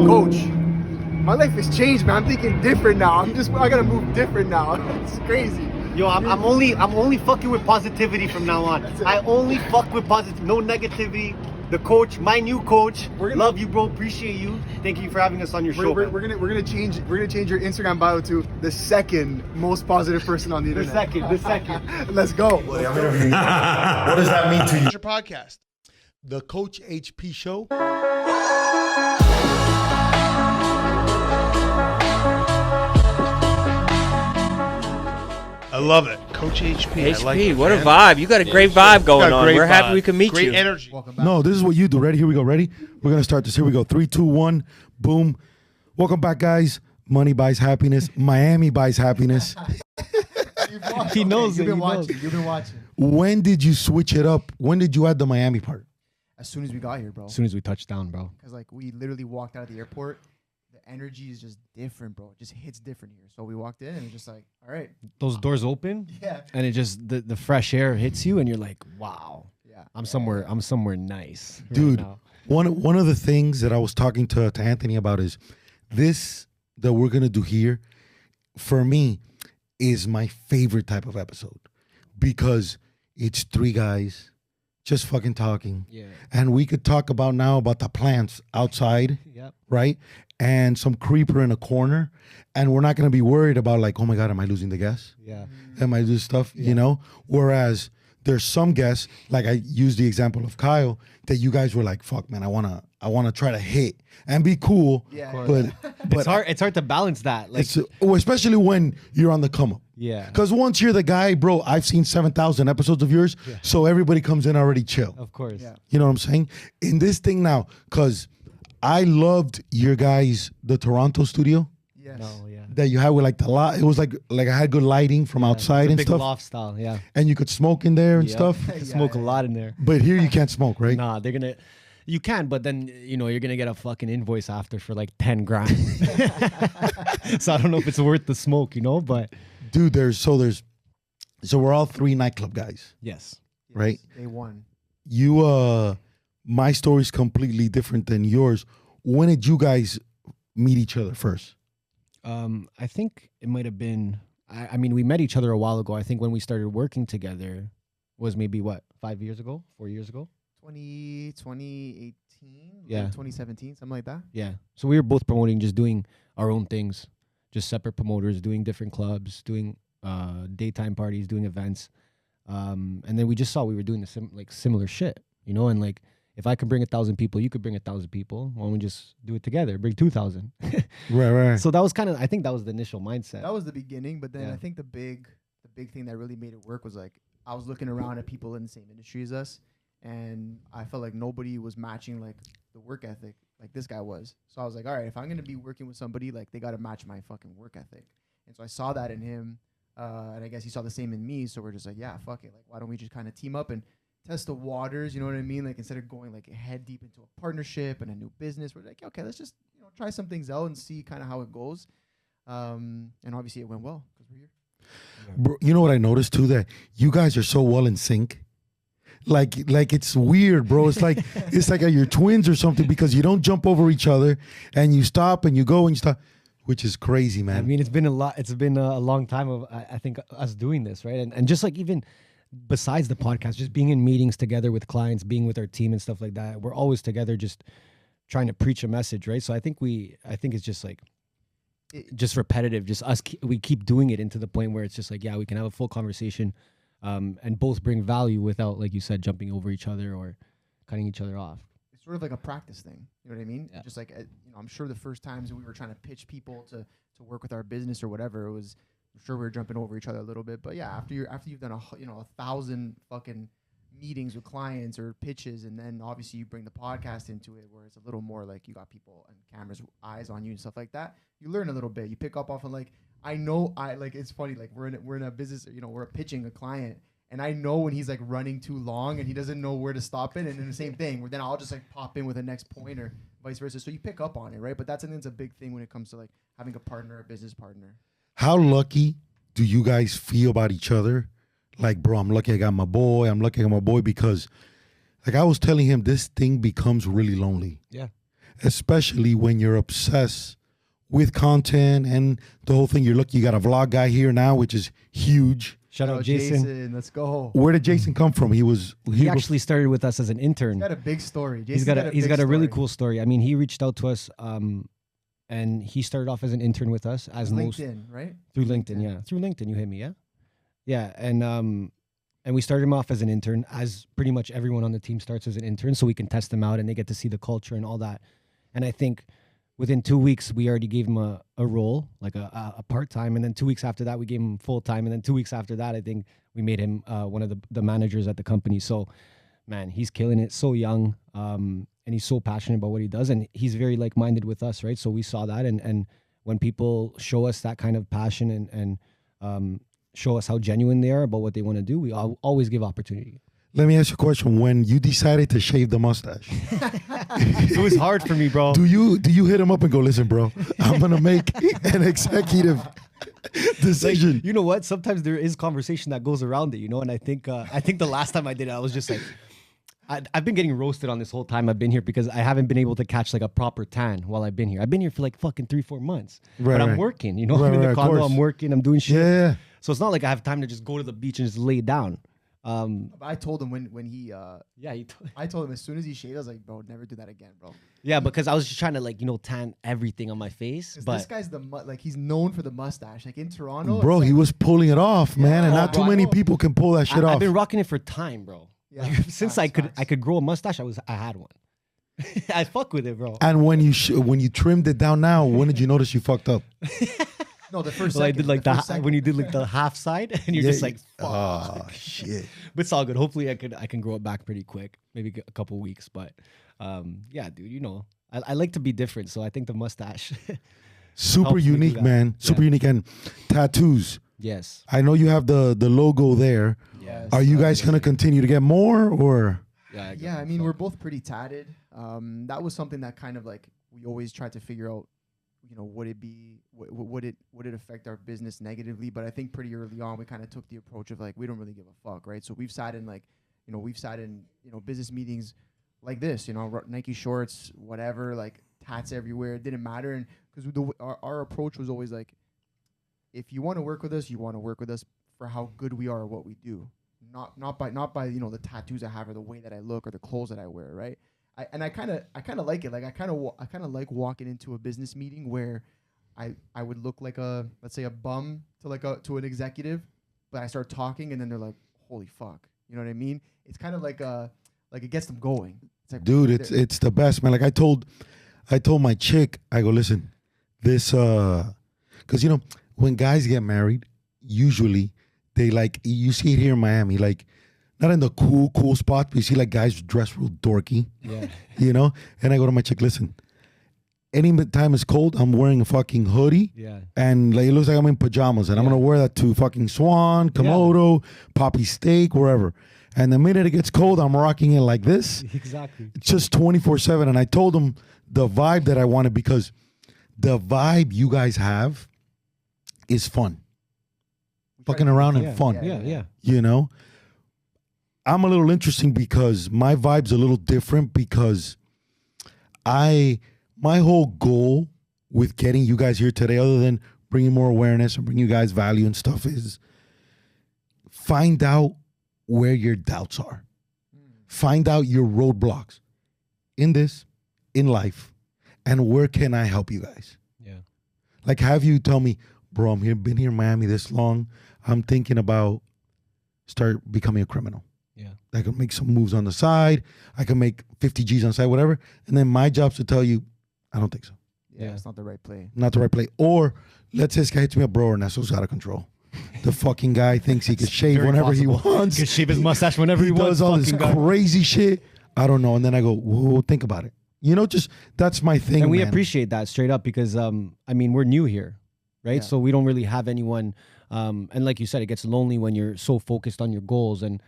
Coach, my life has changed, man. I'm thinking different now. I gotta move different now. It's crazy. Yo, I'm only fucking with positivity from now on. I only fuck with positive, no negativity. The coach, my new coach, love you, bro. Appreciate you. Thank you for having us on your show. We're gonna change your Instagram bio to the second most positive person on the internet. The second. Let's go. What does that mean to you? Your podcast, the Coach HP Show. I love it, Coach HP. I like it, what man. a vibe! You got a great vibe going on. We're happy we can meet you. Great energy. Welcome back. No, this is what you do. Ready? Here we go. Ready? We're gonna start this. Here we go. 3, 2, 1. Boom. Welcome back, guys. Money buys happiness. Miami buys happiness. He knows it. You've been watching. When did you switch it up? When did you add the Miami part? As soon as we got here, bro. As soon as we touched down, bro. Because like we literally walked out of the airport. The energy is just different, bro. It just hits different here. So we walked in and it's just like, all right. Those doors open, Yeah. and it just the fresh air hits you, and you're like, wow. Yeah. I'm somewhere nice, Dude, right now. one of the things that I was talking to Anthony about is this that we're gonna do here, for me, is my favorite type of episode because it's 3 guys just fucking talking. Yeah. And we could talk about the plants outside, Yep. right? And some creeper in a corner. And we're not gonna be worried about like, oh my God, am I losing the guests? Yeah. Am I doing stuff, you know? Whereas there's some guests, like I used the example of Kyle, that you guys were like, fuck man, I wanna try to hit and be cool. Yeah. But It's hard to balance that. Like, especially when you're on the come up. yeah. Because once you're the guy, bro, I've seen 7,000 episodes of yours, so everybody comes in already chill. Of course. Yeah. You know what I'm saying? In this thing now, because I loved your guys, the Toronto studio Yes. No. Yeah. that you had with like the lot. It was like I had good lighting from outside It's a and big stuff, loft style. Yeah. and you could smoke in there and Yep. stuff. You can smoke a lot in there. But here you can't smoke, right? Nah, you can, but then you're gonna get a fucking invoice after for like 10 grand. So I don't know if it's worth the smoke, but Dude, so we're all 3 nightclub guys, yes. right? Day one. You, my story's completely different than yours. When did you guys meet each other first? I think it might have been. I mean, we met each other a while ago. I think when we started working together was maybe 5 years ago, 4 years ago. 2018, Yeah. 2017, something like that. Yeah. So we were both promoting, just doing our own things, just separate promoters, doing different clubs, doing daytime parties, doing events. And then we just saw we were doing the similar shit, and like if I could bring 1,000 people, you could bring 1,000 people. Why don't we just do it together? Bring 2,000. Right. So that was I think that was the initial mindset. That was the beginning, but then Yeah. I think the big thing that really made it work was like I was looking around at people in the same industry as us, and I felt like nobody was matching like the work ethic like this guy was. So I was like, all right, if I'm gonna be working with somebody, like they gotta match my fucking work ethic. And so I saw that in him, and I guess he saw the same in me. So we're just like, yeah, fuck it. Like, why don't we just kind of team up and test the waters? You know what I mean? Like instead of going like head deep into a partnership and a new business, we're like, okay, let's just try some things out and see kind of how it goes. And obviously it went well because we're here. Bro, you know what I noticed too? That you guys are so well in sync. Like it's weird, bro. It's like you're twins or something because you don't jump over each other and you stop and you go and you stop, which is crazy, man. I mean, it's been a lot. It's been a long time of I think us doing this, right? And just like even besides the podcast, just being in meetings together with clients, being with our team and stuff like that, we're always together, just trying to preach a message, right? So I think it's just like just repetitive, just us. We keep doing it into the point where it's just like, yeah, we can have a full conversation, and both bring value without, like you said, jumping over each other or cutting each other off. It's sort of like a practice thing. You know what I mean? Yeah. Just like, I'm sure the first times we were trying to pitch people to work with our business or whatever, I'm sure we were jumping over each other a little bit. But yeah, after you've done 1,000 fucking meetings with clients or pitches, and then obviously you bring the podcast into it where it's a little more like you got people and cameras, eyes on you and stuff like that. You learn a little bit. You pick up off on like, it's funny, like we're in a business, we're pitching a client, and I know when he's like running too long and he doesn't know where to stop it, and then the same thing where then I'll just like pop in with the next point or vice versa. So you pick up on it, right? But that's a big thing when it comes to like having a partner, a business partner. How lucky do you guys feel about each other? Like, bro, I'm lucky I got my boy. I'm lucky I got my boy because, like I was telling him, this thing becomes really lonely. Yeah. especially when you're obsessed with content and the whole thing. You got a vlog guy here now, which is huge. Shout out Jason. Let's go. Where did Jason come from? He actually started with us as an intern. He's got a big story. He's got a really cool story. I mean, he reached out to us, and he started off as an intern with us as LinkedIn, right? Through LinkedIn, yeah. Through LinkedIn, you hit me, yeah, yeah, and we started him off as an intern, as pretty much everyone on the team starts as an intern, so we can test them out and they get to see the culture and all that. And I think within 2 weeks, we already gave him a role, like a part-time. And then 2 weeks after that, we gave him full-time. And then 2 weeks after that, I think we made him one of the managers at the company. So, man, he's killing it. So young. And he's so passionate about what he does. And he's very like-minded with us, right? So we saw that. And when people show us that kind of passion and show us how genuine they are about what they want to do, we always give opportunity. Let me ask you a question. When you decided to shave the mustache, it was hard for me, bro. Do you hit him up and go, listen, bro, I'm going to make an executive decision? Like, you know what? Sometimes there is conversation that goes around it, you know? And I think the last time I did it, I was just like, I've been getting roasted on this whole time I've been here because I haven't been able to catch like a proper tan while I've been here. I've been here for like fucking 3-4 months. Right, but I'm working, you know? I'm in the condo, I'm working, I'm doing shit. Yeah. So it's not like I have time to just go to the beach and just lay down. I told him when he I told him as soon as he shaved, I was like, bro, never do that again, bro. Yeah, because I was just trying to like, tan everything on my face. But this guy's he's known for the mustache. Like in Toronto, bro, he was pulling it off, man, and not too many people can pull that shit off. I've been rocking it for time, bro. Yeah, like, since I could grow a mustache, I had one. I fuck with it, bro. And when you trimmed it down now, when did you notice you fucked up? No, the first. Well, I did like when you did like the half side, and you're just like, fuck. Oh shit. But it's all good. Hopefully, I can grow it back pretty quick, maybe a couple weeks. But yeah, dude, I like to be different, so I think the mustache. Super unique, man. Super unique, and tattoos. Yes. I know you have the logo there. Yes. Are you guys gonna continue to get more, or? Yeah, I mean, we're both pretty tatted. That was something that kind of like we always tried to figure out. Would it affect our business negatively? But I think pretty early on we kind of took the approach of like we don't really give a fuck, right? So we've sat in business meetings like this, Nike shorts, whatever, like tats everywhere. It didn't matter, and because our approach was always like, if you want to work with us, you want to work with us for how good we are at what we do, not by the tattoos I have or the way that I look or the clothes that I wear, right? I kind of like it. Like I kind of like walking into a business meeting where I would look like let's say a bum to an executive, but I start talking and then they're like, holy fuck, you know what I mean? It's kind of like it gets them going. It's like, dude, it's the best, man. Like I told my chick, I go, listen, this because when guys get married, usually they like, you see it here in Miami, like. Not in the cool spot, but you see like guys dress real dorky. Yeah. And I go to my chick, listen, any time it's cold, I'm wearing a fucking hoodie. Yeah. And like it looks like I'm in pajamas. And I'm gonna wear that to fucking Swan, Komodo, Poppy Steak, wherever. And the minute it gets cold, I'm rocking it like this. Exactly. It's just 24/7. And I told them the vibe that I wanted because the vibe you guys have is fun. Fucking around and fun. Yeah. I'm a little interesting because my vibe's a little different because my whole goal with getting you guys here today, other than bringing more awareness and bringing you guys value and stuff, is find out where your doubts are. Find out your roadblocks in life, and where can I help you guys? Yeah. Like have you tell me, bro, been here in Miami this long. I'm thinking about start becoming a criminal. Yeah. I can make some moves on the side. I can make 50 G's on the side, whatever. And then my job's to tell you, I don't think so. Yeah, it's not the right play. Not the right play. Or let's say this guy hits me up, bro, and that's what's out of control. The fucking guy thinks he can shave whenever he wants. He can shave his mustache whenever he wants. Does all this crazy shit. I don't know. And then I go, whoa, think about it. Just that's my thing. And we man. appreciate that straight up because, we're new here, right? Yeah. So we don't really have anyone. And like you said, it gets lonely when you're so focused on your goals and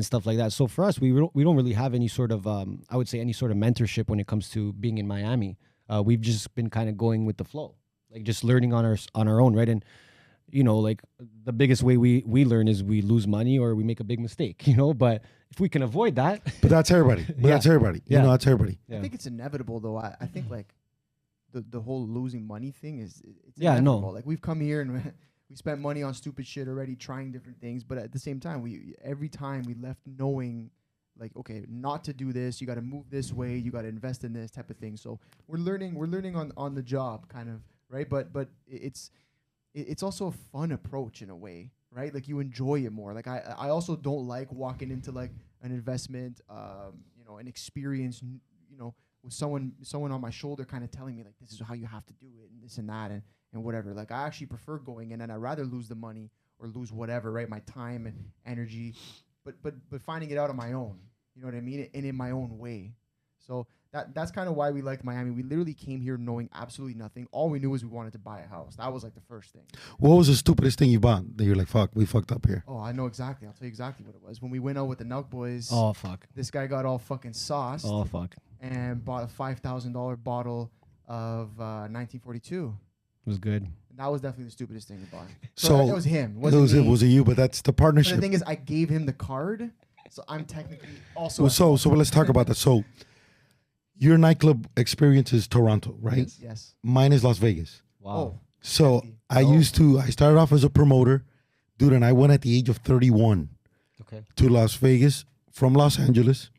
stuff like that. So for us, we don't really have any sort of, I would say, any sort of mentorship when it comes to being in Miami. We've just been kind of going with the flow, like just learning on our own, right? And you know, like the biggest way we learn is we lose money or we make a big mistake, you know. But if we can avoid that, But that's everybody. But that's everybody. You know, that's everybody. I think it's inevitable, though. I think like the whole losing money thing is it's Yeah, no. inevitable. Like we've come here and we spent money on stupid shit already, trying different things. But at the same time, every time we left knowing, like, okay, not to do this. You got to move this way. You got to invest in this type of thing. So we're learning on the job, kind of, right? But it's also a fun approach in a way, right? Like you enjoy it more. Like I also don't like walking into like an investment, you know, an experience, you know, with someone on my shoulder kind of telling me like, this is how you have to do it and this and that and whatever. Like I actually prefer going in and I'd rather lose the money or lose whatever, right? My time and energy, but finding it out on my own, you know what I mean? And in my own way. So that's kind of why we liked Miami. We literally came here knowing absolutely nothing. All we knew was we wanted to buy a house. That was like the first thing. What was the stupidest thing you bought that you're like, fuck, we fucked up here? Oh, I know exactly. I'll tell you exactly what it was. When we went out with the Nelk boys, oh fuck, this guy got all fucking sauced oh fuck, and bought a $5,000 bottle of 1942. it was good. And that was definitely the stupidest thing he bought. So that was him. It wasn't you, but that's the But partnership. the thing is, I gave him the card, so I'm technically also. So let's talk about that. So your nightclub experience is Toronto, right? Yes. Mine is Las Vegas. Wow. Oh, So hefty. I started off as a promoter, dude, and I went at the age of 31 Okay. to Las Vegas from Los Angeles.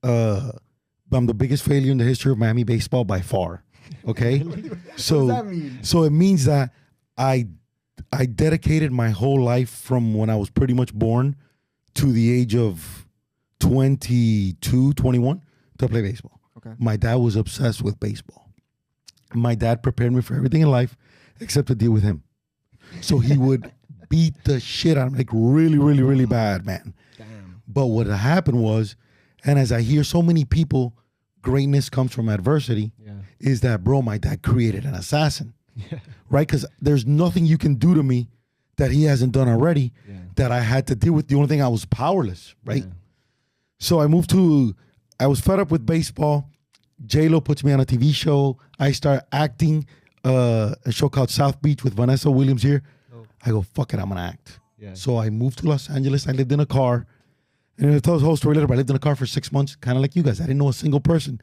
I'm the biggest failure in the history of Miami baseball by far. Okay. So, what does that mean? so it means that I dedicated my whole life from when I was pretty much born to the age of 22, 21 to play baseball. Okay. My dad was obsessed with baseball. My dad prepared me for everything in life except to deal with him. So he would beat the shit out of me, like really, really, really bad, man. Damn. But what happened was, and as I hear so many people, greatness comes from adversity, Yeah. is that, bro, my dad created an assassin, right? Because there's nothing you can do to me that he hasn't done already that I had to deal with. The only thing, I was powerless, right? Yeah. So I was fed up with baseball. J-Lo puts me on a TV show. I start acting a show called South Beach with Vanessa Williams here. Oh. I go, fuck it, I'm going to act. Yeah. So I moved to Los Angeles. I lived in a car. And I'll tell the whole story later, but I lived in a car for 6 months, kind of like you guys. I didn't know a single person.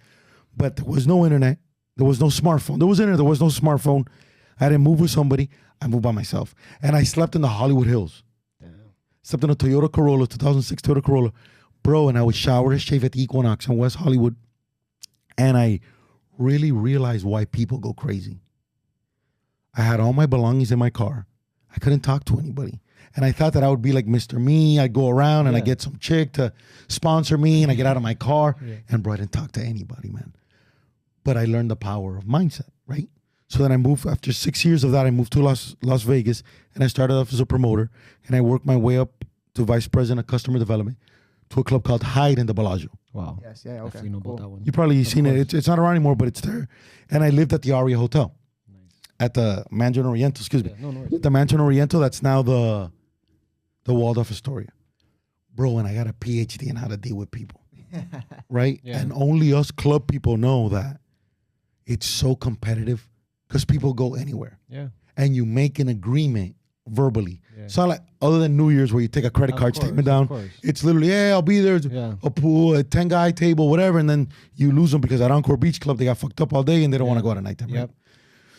But there was no internet. There was no smartphone. There was internet. There was no smartphone. I didn't move with somebody. I moved by myself. And I slept in the Hollywood Hills. Damn. Slept in a Toyota Corolla, 2006 Toyota Corolla. Bro, and I would shower and shave at the Equinox in West Hollywood. And I really realized why people go crazy. I had all my belongings in my car. I couldn't talk to anybody. And I thought that I would be like Mr. Me. I'd go around and I get some chick to sponsor me and I get out of my car. And bro, I didn't talk to anybody, man. But I learned the power of mindset, right? So then I moved, after 6 years of that, I moved to Las Vegas and I started off as a promoter and I worked my way up to vice president of customer development to a club called Hyde in the Bellagio. Wow. Yes. Yeah. Okay. Definitely know about Cool. that one. You probably seen it. It's not around anymore, but it's there. And I lived at the Aria Hotel. At the Mansion Oriental, excuse me. No worries. The Mansion Oriental, that's now the Waldorf Astoria. Bro, and I got a PhD in how to deal with people. Right? Yeah. And only us club people know that it's so competitive because people go anywhere. Yeah. And you make an agreement verbally. Yeah. It's not like, other than New Year's where you take a credit card statement down. It's literally, yeah, I'll be there. Yeah. A pool, a 10-guy table, whatever. And then you lose them because at Encore Beach Club, they got fucked up all day and they don't want to go out at nighttime. Right? Yep.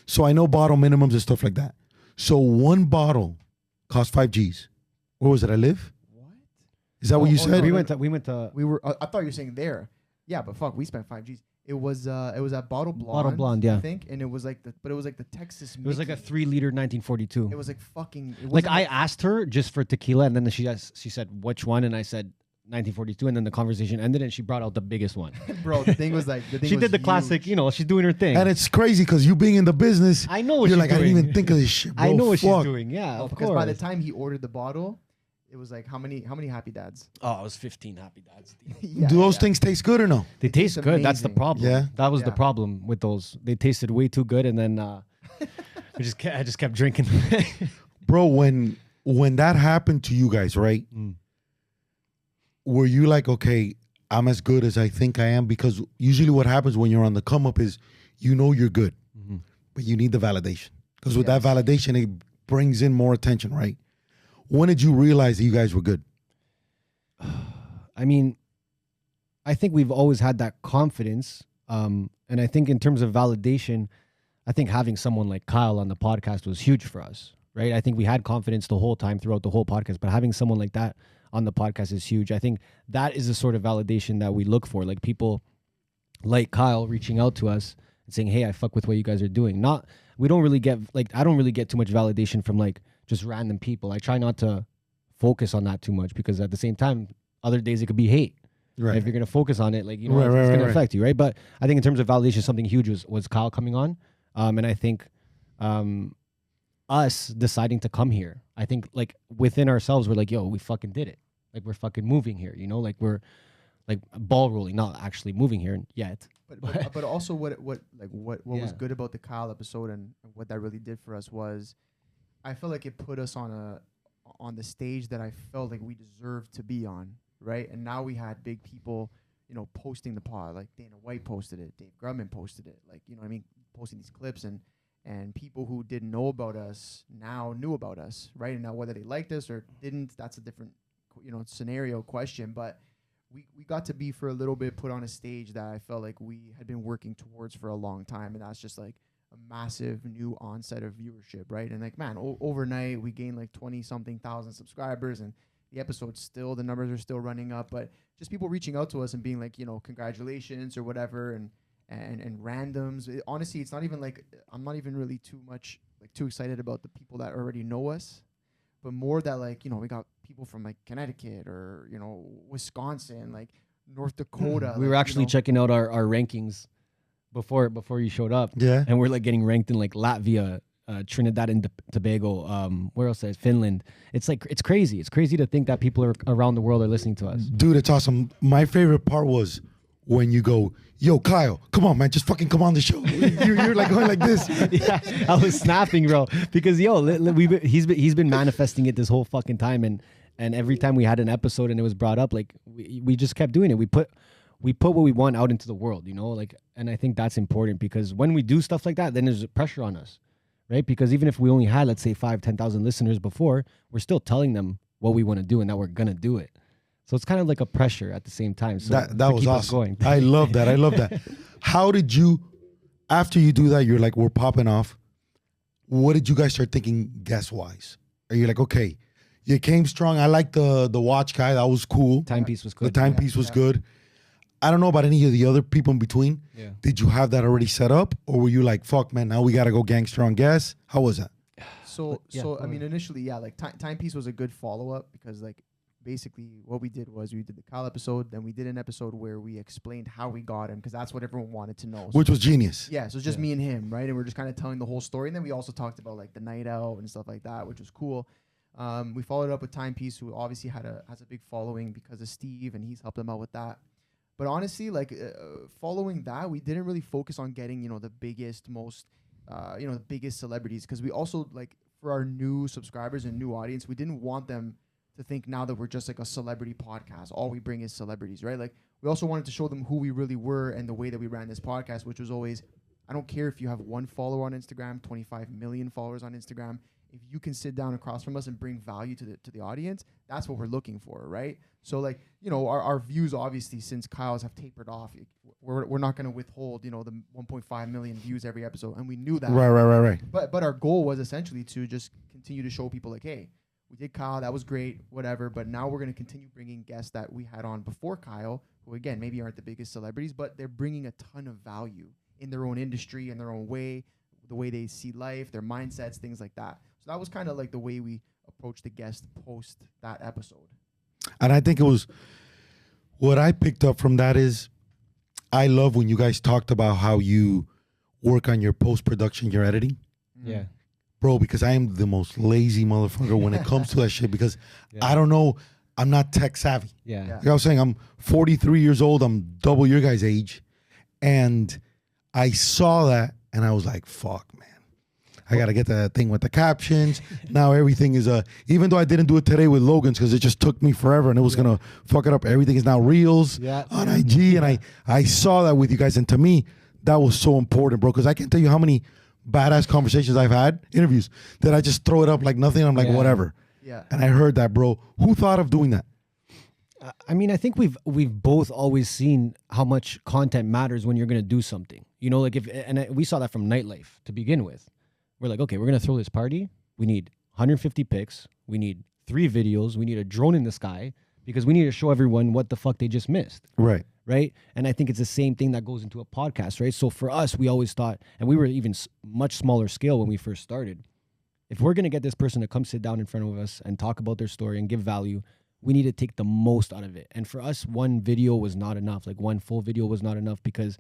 So I know bottle minimums and stuff like that. So one bottle cost 5 G's. Where was it? I live? What? Is that what you said? We went to We were. I thought you were saying there. Yeah, but fuck, we spent 5 G's. It was at Bottle Blonde. Bottle Blonde, yeah. I think, and it was like the Texas. It was like a Mickey. 3-liter 1942. It was like fucking. It Like wasn't I asked her just for tequila, and then she said which one, and I said 1942, and then the conversation ended, and she brought out the biggest one. bro, the thing was like She did the classic, you know, she's doing her thing. And it's crazy because you being in the business, I know what you're she's like, I doing. didn't even think of this shit, bro. I know what she's Fuck. doing. Yeah, of because course. by the time he ordered the bottle, it was like how many happy dads? Oh, I was 15 happy dads. Yeah, Do those yeah. things taste good or no? They taste taste good. That's the amazing. problem. Yeah? That was the Yeah. problem with those. They tasted way too good, and then I just kept drinking. Bro, when that happened to you guys, right? Were you like, okay, I'm as good as I think I am? Because usually what happens when you're on the come up is you know you're good, but you need the validation. Because with that validation, it brings in more attention, right? When did you realize that you guys were good? I mean, I think we've always had that confidence. And I think in terms of validation, I think having someone like Kyle on the podcast was huge for us, right? I think we had confidence the whole time throughout the whole podcast, but having someone like that on the podcast is huge. I think that is the sort of validation that we look for, like people like Kyle reaching out to us and saying, hey, I fuck with what you guys are doing. We don't really get, like, I don't really get too much validation from like just random people. I try not to focus on that too much because at the same time, other days it could be hate. Right. If you're going to focus on it, like, you know, it's going to affect you, right? But I think in terms of validation, something huge was Kyle coming on. And I think us deciding to come here, I think like within ourselves, we're like, yo, we fucking did it. Like we're fucking moving here, you know, like we're like ball rolling, not actually moving here yet. But also what was good about the Kyle episode and what that really did for us was I feel like it put us on the stage that I felt like we deserved to be on. Right. And now we had big people, you know, posting the pod, like Dana White posted it, Dave Grumman posted it, like, you know what I mean, posting these clips and people who didn't know about us now knew about us. Right. And now whether they liked us or didn't, that's a different, you know, scenario question. But we got to be for a little bit put on a stage that I felt like we had been working towards for a long time. And that's just like a massive new onset of viewership. Right. And like, man, overnight we gained like 20-something thousand subscribers and the episode's still, the numbers are still running up, but just people reaching out to us and being like, you know, congratulations or whatever, and randoms. Honestly, it's not even like, I'm not even really too excited about the people that already know us, but more that like, you know, we got people from like Connecticut or, you know, Wisconsin, like North Dakota. We were actually checking out our rankings before you showed up. Yeah. And we're like getting ranked in like Latvia, Trinidad and Tobago, where else is Finland? It's like, it's crazy. It's crazy to think that people are around the world are listening to us. Dude, it's awesome. My favorite part was when you go, yo, Kyle, come on, man, just fucking come on the show. You're like going like this. Yeah, I was snapping, bro, because he's been manifesting it this whole fucking time, and every time we had an episode and it was brought up, like we just kept doing it. We put what we want out into the world, you know, like, and I think that's important because when we do stuff like that, then there's pressure on us. Right? Because even if we only had, let's say, 10,000 listeners before, we're still telling them what we want to do and that we're going to do it. So it's kind of like a pressure at the same time. So that was awesome. I love that. I love that. How did you, after you do that, you're like, we're popping off. What did you guys start thinking guest-wise? Are you like, okay, you came strong. I like the watch guy. That was cool. Timepiece was good. The timepiece was good. I don't know about any of the other people in between. Yeah. Did you have that already set up? Or were you like, fuck, man, now we got to go gangster on guests? How was that? So I mean, initially, yeah, like Timepiece was a good follow-up because like basically what we did was we did the Kyle episode, then we did an episode where we explained how we got him because that's what everyone wanted to know. Which was genius. Yeah, so it's just me and him, right? And we're just kind of telling the whole story. And then we also talked about like the night out and stuff like that, which was cool. We followed up with Timepiece, who obviously has a big following because of Steve, and he's helped them out with that. But honestly, like following that, we didn't really focus on getting, you know, the biggest, most, the biggest celebrities. Because we also, like, for our new subscribers and new audience, we didn't want them to think now that we're just like a celebrity podcast. All we bring is celebrities, right? Like, we also wanted to show them who we really were and the way that we ran this podcast, which was always, I don't care if you have 1 follower on Instagram, 25 million followers on Instagram. If you can sit down across from us and bring value to the audience, that's what we're looking for, right? So, like, you know, our views, obviously, since Kyle's have tapered off, we're not going to withhold, you know, the 1.5 million views every episode, and we knew that. Right. But our goal was essentially to just continue to show people, like, hey, we did Kyle, that was great, whatever, but now we're going to continue bringing guests that we had on before Kyle, who, again, maybe aren't the biggest celebrities, but they're bringing a ton of value in their own industry, in their own way, the way they see life, their mindsets, things like that. So that was kind of like the way we approached the guest post that episode. And I think it was, what I picked up from that is, I love when you guys talked about how you work on your post-production, your editing. Yeah. Bro, because I am the most lazy motherfucker when it comes to that shit, because I don't know, I'm not tech savvy. Yeah. Like I was saying, I'm 43 years old, I'm double your guys' age. And I saw that and I was like, fuck, man. I got to get that thing with the captions. Now everything is, even though I didn't do it today with Logan's because it just took me forever and it was going to fuck it up. Everything is now Reels on IG. And I saw that with you guys. And to me, that was so important, bro, because I can't tell you how many badass conversations I've had, interviews, that I just throw it up like nothing. I'm like, Yeah. whatever. Yeah. And I heard that, bro. Who thought of doing that? I mean, I think we've both always seen how much content matters when you're gonna do something. You know, like we saw that from nightlife to begin with. We're like, okay, we're gonna throw this party. We need 150 pics. We need 3 videos. We need a drone in the sky because we need to show everyone what the fuck they just missed. Right. Right. And I think it's the same thing that goes into a podcast, right? So for us, we always thought, and we were even much smaller scale when we first started. If we're gonna get this person to come sit down in front of us and talk about their story and give value, we need to take the most out of it. And for us, one video was not enough. Like one full video was not enough because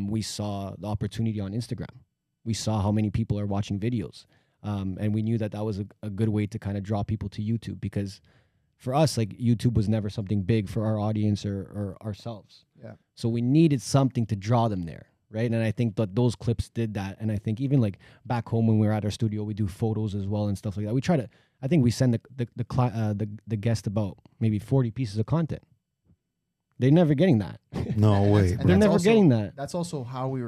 we saw the opportunity on Instagram. We saw how many people are watching videos. And we knew that was a good way to kind of draw people to YouTube, because for us, like, YouTube was never something big for our audience or ourselves. Yeah. So we needed something to draw them there. Right. And I think that those clips did that. And I think even like back home when we were at our studio, we do photos as well and stuff like that. We try to, I think we send the guest about maybe 40 pieces of content. They're never getting that. No way, And bro. They're never also- getting that. That's also how we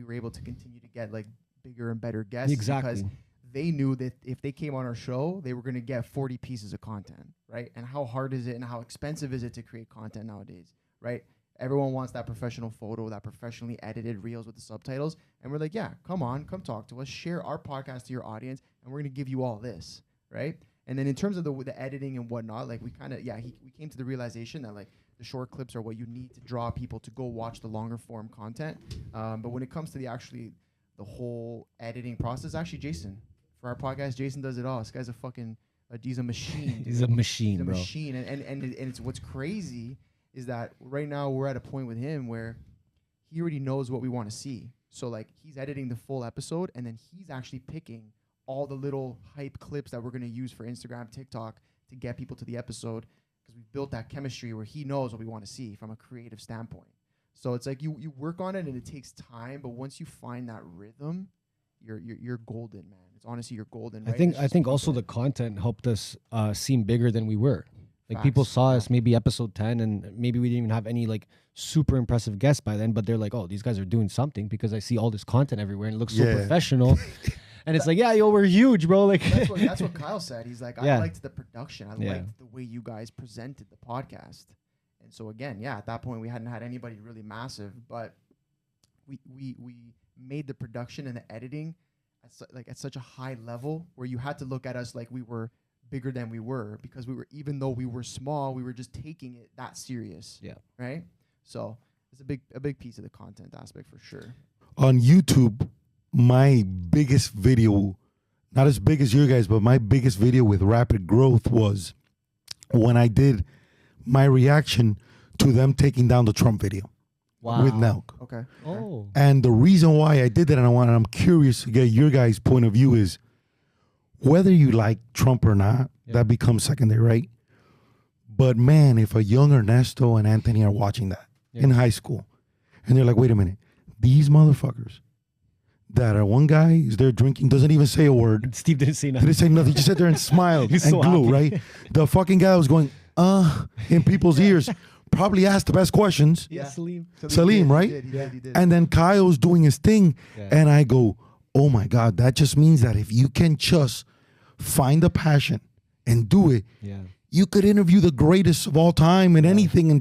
were able to continue to get like bigger and better guests. Exactly. Because they knew that if they came on our show, they were going to get 40 pieces of content, right? And how hard is it and how expensive is it to create content nowadays, right? Everyone wants that professional photo, that professionally edited reels with the subtitles. And we're like, yeah, come talk to us, share our podcast to your audience, and we're going to give you all this, right? And then in terms of the editing and whatnot, like we kind of, we came to the realization that like the short clips are what you need to draw people to go watch the longer form content. But when it comes to the whole editing process, actually, Jason, for our podcast, Jason does it all. This guy's he's a machine. He's a machine, He's a bro. machine. And it's what's crazy is that right now we're at a point with him where he already knows what we want to see. So like he's editing the full episode, and then he's actually picking all the little hype clips that we're going to use for Instagram, TikTok to get people to the episode, because we've built that chemistry where he knows what we want to see from a creative standpoint. So it's like you work on it and it takes time, but once you find that rhythm, you're golden, man. It's honestly, you're golden. Right? I think also the content helped us seem bigger than we were. Like Facts. people saw us maybe episode 10 and maybe we didn't even have any like super impressive guests by then, but they're like, oh, these guys are doing something because I see all this content everywhere and it looks so Yeah. professional. And it's like, yeah, yo, we're huge, bro. Like that's what Kyle said. He's like, Yeah. I liked the production. I Yeah. liked the way you guys presented the podcast. And so again, yeah, at that point we hadn't had anybody really massive, but we made the production and the editing at such a high level where you had to look at us like we were bigger than we were, because even though we were small, we were just taking it that serious. Yeah. Right. So it's a big piece of the content aspect for sure. On YouTube, my biggest video, not as big as your guys, but my biggest video with rapid growth was when I did my reaction to them taking down the Trump video with nelk. Okay. Oh. And the reason why I did that, and I'm curious to get your guys' point of view, is whether you like Trump or not, that becomes secondary, right? But man, if a young Ernesto and Anthony are watching that in high school, and they're like, wait a minute, these motherfuckers that are, one guy is there drinking, doesn't even say a word. Steve didn't say nothing. Didn't say nothing, just sat there and smiled and He's so glue, happy. right? The fucking guy was going, in people's ears, probably asked the best questions. Yeah, Salim. Salim, right? He did. And then Kyle's doing his thing. Yeah. And I go, oh my God, that just means that if you can just find a passion and do it, Yeah. you could interview the greatest of all time and anything.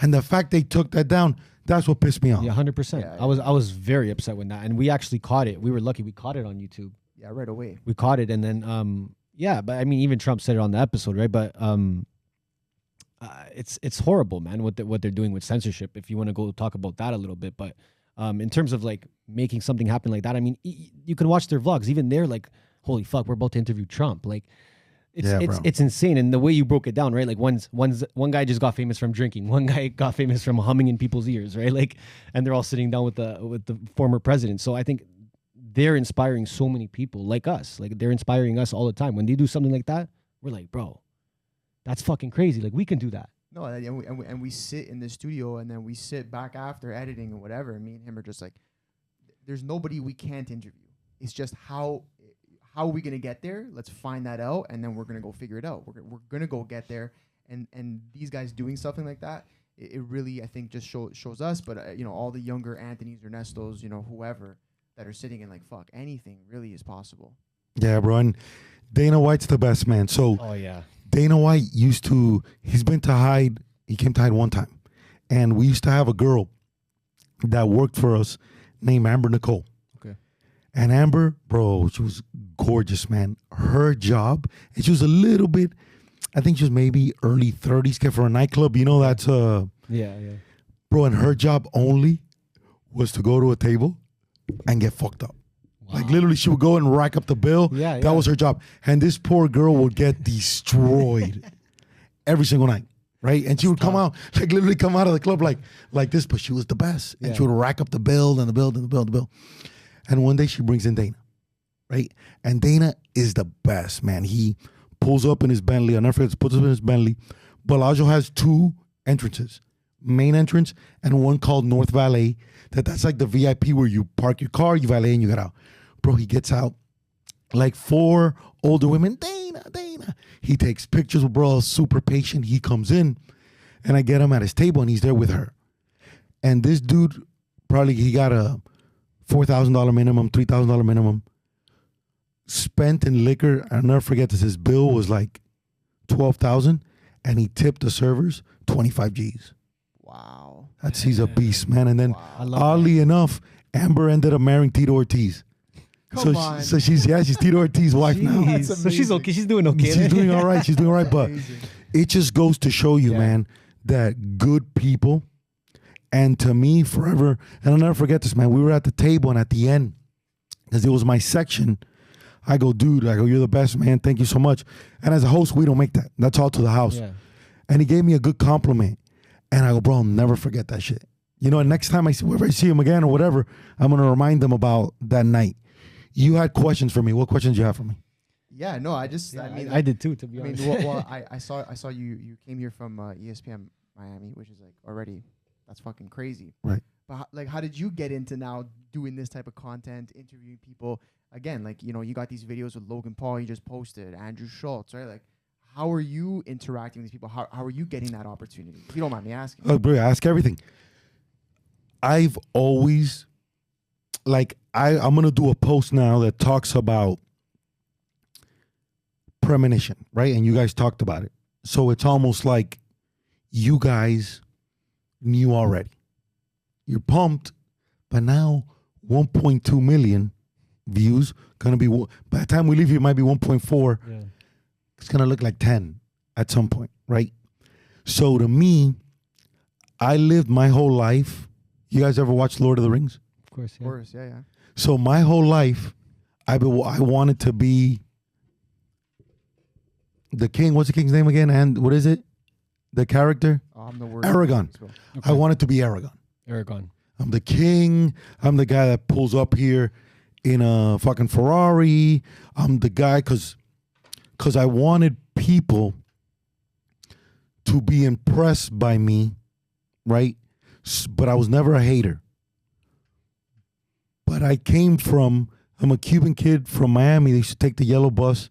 And the fact they took that down, that's what pissed me off. Yeah, 100%. Yeah, I was very upset with that. And we actually caught it. We were lucky we caught it on YouTube. Yeah, right away. We caught it, and then but I mean, even Trump said it on the episode, right? But it's horrible, man, what they're doing with censorship. If you want to go talk about that a little bit, but in terms of like making something happen like that, I mean, you can watch their vlogs. Even they're like, holy fuck, we're about to interview Trump. Like, it's insane. And the way you broke it down, right? Like one guy just got famous from drinking. One guy got famous from humming in people's ears, right? Like, and they're all sitting down with the former president. So I think they're inspiring so many people like us. Like, they're inspiring us all the time. When they do something like that, we're like, bro, that's fucking crazy. Like, we can do that. No, and we sit in the studio, and then we sit back after editing and whatever. And me and him are just like, there's nobody we can't interview. It's just how are we gonna get there? Let's find that out, and then we're gonna go figure it out. We're gonna go get there, and these guys doing something like that, it really, I think, just shows us. But all the younger Anthony's, Ernestos, whoever, that are sitting in like, fuck, anything really is possible. Yeah, bro. And Dana White's the best, man. So Oh yeah. Dana White he's been to Hyde. He came to Hyde one time. And we used to have a girl that worked for us named Amber Nicole. Okay. And Amber, bro, she was gorgeous, man. Her job, and she was a little bit, I think she was maybe early 30s, kept for a nightclub. You know, that's, Yeah. bro, and her job only was to go to a table and get fucked up. Like literally, she would go and rack up the bill. Yeah, That was her job. And this poor girl would get destroyed every single night, right? And she would come out, like literally come out of the club like this, but she was the best. And she would rack up the bill and the bill and the bill and the bill. And one day she brings in Dana, right? And Dana is the best, man. He pulls up in his Bentley. I'll never forget, puts up in his Bentley. Bellagio has 2 entrances, main entrance and one called North Valet. That's like the VIP where you park your car, you valet, and you get out. Bro, he gets out like 4 older women. Dana. He takes pictures with bro, super patient. He comes in and I get him at his table and he's there with her. And this dude, probably he got a $4,000 minimum, $3,000 minimum, spent in liquor. I'll never forget this. His bill was like $12,000 and he tipped the servers 25 G's. Wow. He's a beast, man. And then love oddly enough, Amber ended up marrying Tito Ortiz. Come on. So she's Tito Ortiz's wife now. Jeez. So she's okay. She's doing okay. She's doing all right. She's doing all right. But Amazing. it just goes to show you, man, that good people, and to me, forever, and I'll never forget this, man. We were at the table, and at the end, because it was my section, I go, dude, you're the best, man. Thank you so much. And as a host, we don't make that. That's all to the house. Yeah. And he gave me a good compliment. And I go, bro, I'll never forget that shit. You know, and next time whenever I see him again or whatever, I'm going to remind them about that night. You had questions for me. What questions do you have for me? Yeah, no, I mean, I did too, to be I mean, honest. I saw you came here from ESPN Miami, which is like already, that's fucking crazy. Right. But how did you get into now doing this type of content, interviewing people? Again, like, you know, you got these videos with Logan Paul you just posted, Andrew Schultz, right? Like, how are you interacting with these people? How are you getting that opportunity? If you don't mind me asking. Oh, bro, ask everything. I've always, I'm going to do a post now that talks about premonition, right? And you guys talked about it. So it's almost like you guys knew already. You're pumped, but now 1.2 million views, going to be, by the time we leave here, it might be 1.4. Yeah. It's going to look like 10 at some point, right? So to me, I lived my whole life. You guys ever watch Lord of the Rings? Of course, Of course, yeah. So my whole life, I wanted to be the king. What's the king's name again? And what is it? The character? I'm the word. Aragon. Okay. I wanted to be Aragon. Aragon. I'm the king. I'm the guy that pulls up here in a fucking Ferrari. I'm the guy because I wanted people to be impressed by me, right? But I was never a hater. But I'm a Cuban kid from Miami. They used to take the yellow bus.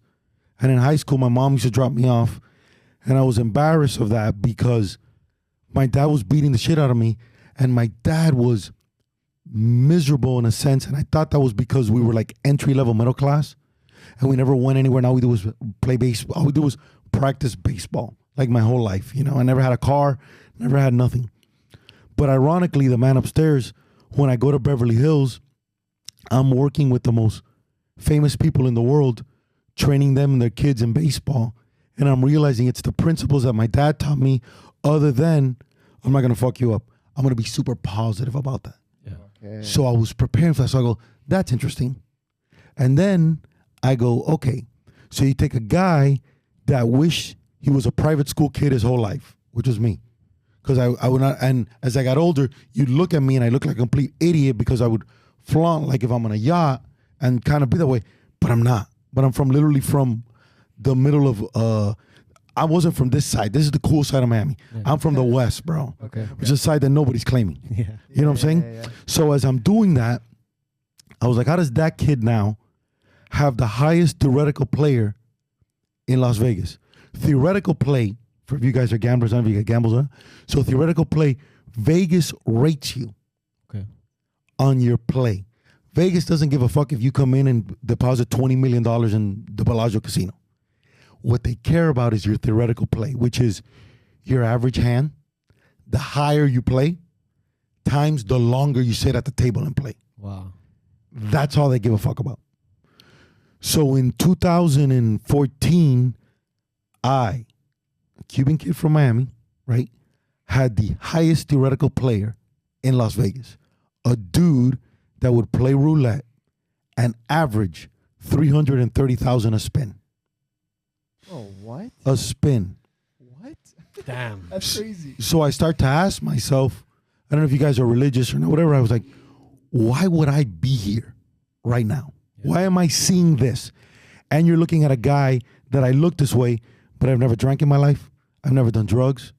And in high school, my mom used to drop me off. And I was embarrassed of that because my dad was beating the shit out of me. And my dad was miserable in a sense. And I thought that was because we were like entry-level middle class. And we never went anywhere. All we did was play baseball. All we did was practice baseball like my whole life. You know, I never had a car, never had nothing. But ironically, the man upstairs, when I go to Beverly Hills, I'm working with the most famous people in the world, training them and their kids in baseball. And I'm realizing it's the principles that my dad taught me, other than, I'm not going to fuck you up. I'm going to be super positive about that. Yeah. Okay. So I was preparing for that. So I go, that's interesting. And then I go, okay. So you take a guy that wished he was a private school kid his whole life, which was me. Because I would not, and as I got older, you'd look at me and I looked like a complete idiot because I would flaunt like if I'm on a yacht and kind of be that way, but I'm not. But I'm literally from the middle of, I wasn't from this side. This is the cool side of Miami. Yeah. I'm from the West, bro. Okay. Which is a side that nobody's claiming. Yeah. You know what I'm saying? Yeah. So as I'm doing that, I was like, how does that kid now have the highest theoretical player in Las Vegas? Theoretical play, for if you guys are gamblers, I don't know if you got gambles, huh? So theoretical play, Vegas rates you on your play. Vegas doesn't give a fuck if you come in and deposit $20 million in the Bellagio Casino. What they care about is your theoretical play, which is your average hand. The higher you play, times the longer you sit at the table and play. Wow. That's all they give a fuck about. So in 2014, I, a Cuban kid from Miami, right, had the highest theoretical player in Las Vegas. A dude that would play roulette and average 330,000 a spin. Oh, what? A spin. What? Damn. That's crazy. So I start to ask myself, I don't know if you guys are religious or not, whatever. I was like, why would I be here right now? Yeah. Why am I seeing this? And you're looking at a guy that I look this way, but I've never drank in my life. I've never done drugs.